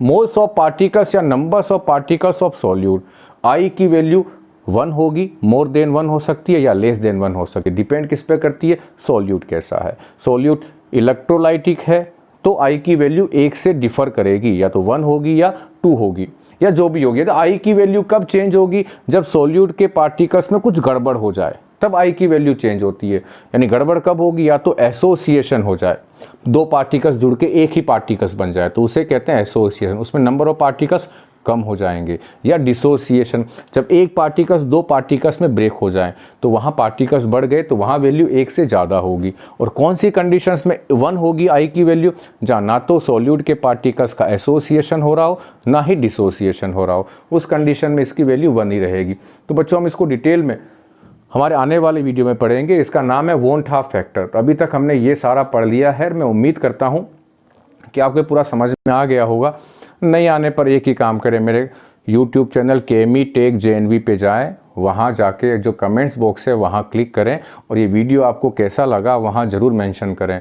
मोल्स ऑफ पार्टिकल्स या numbers of particles of solute. I की वैल्यू 1 होगी, मोर देन 1 हो सकती है या लेस देन 1 हो सकती है, डिपेंड किस पे करती है, सॉल्यूट कैसा है। सॉल्यूट इलेक्ट्रोलाइटिक है तो आई की वैल्यू 1 से डिफर करेगी, या तो 1 होगी या 2 होगी या जो भी होगी। तो आई की वैल्यू कब चेंज होगी, जब सॉल्यूट के पार्टिकल्स में कुछ गड़बड़ हो जाए, तब आई की वैल्यू चेंज होती है। यानी गड़बड़ कब होगी, या तो एसोसिएशन हो जाए, दो पार्टिकल्स जुड़ के एक ही पार्टिकल्स बन जाए तो उसे कहते हैं एसोसिएशन, उसमें नंबर ऑफ पार्टिकल्स कम हो जाएंगे। या डिसोसिएशन, जब एक पार्टिकल्स दो पार्टिकल्स में ब्रेक हो जाए तो वहाँ पार्टिकल्स बढ़ गए तो वहाँ वैल्यू एक से ज़्यादा होगी। और कौन सी कंडीशंस में 1 होगी आई की वैल्यू, जहाँ ना तो सॉल्यूट के पार्टिकल्स का एसोसिएशन हो रहा हो ना ही डिसोसिएशन हो रहा हो, उस कंडीशन में इसकी वैल्यू 1 ही रहेगी। तो बच्चों हम इसको डिटेल में हमारे आने वाले वीडियो में पढ़ेंगे। इसका नाम है वोंट हाफ फैक्टर। तो अभी तक हमने ये सारा पढ़ लिया है। मैं उम्मीद करता हूँ कि आपको पूरा समझ में आ गया होगा। नहीं आने पर एक ही काम करें, मेरे YouTube channel KME Tech JNV पे जाएं, वहाँ जाके जो कमेंट्स बॉक्स है वहाँ क्लिक करें और ये वीडियो आपको कैसा लगा वहाँ ज़रूर मेंशन करें।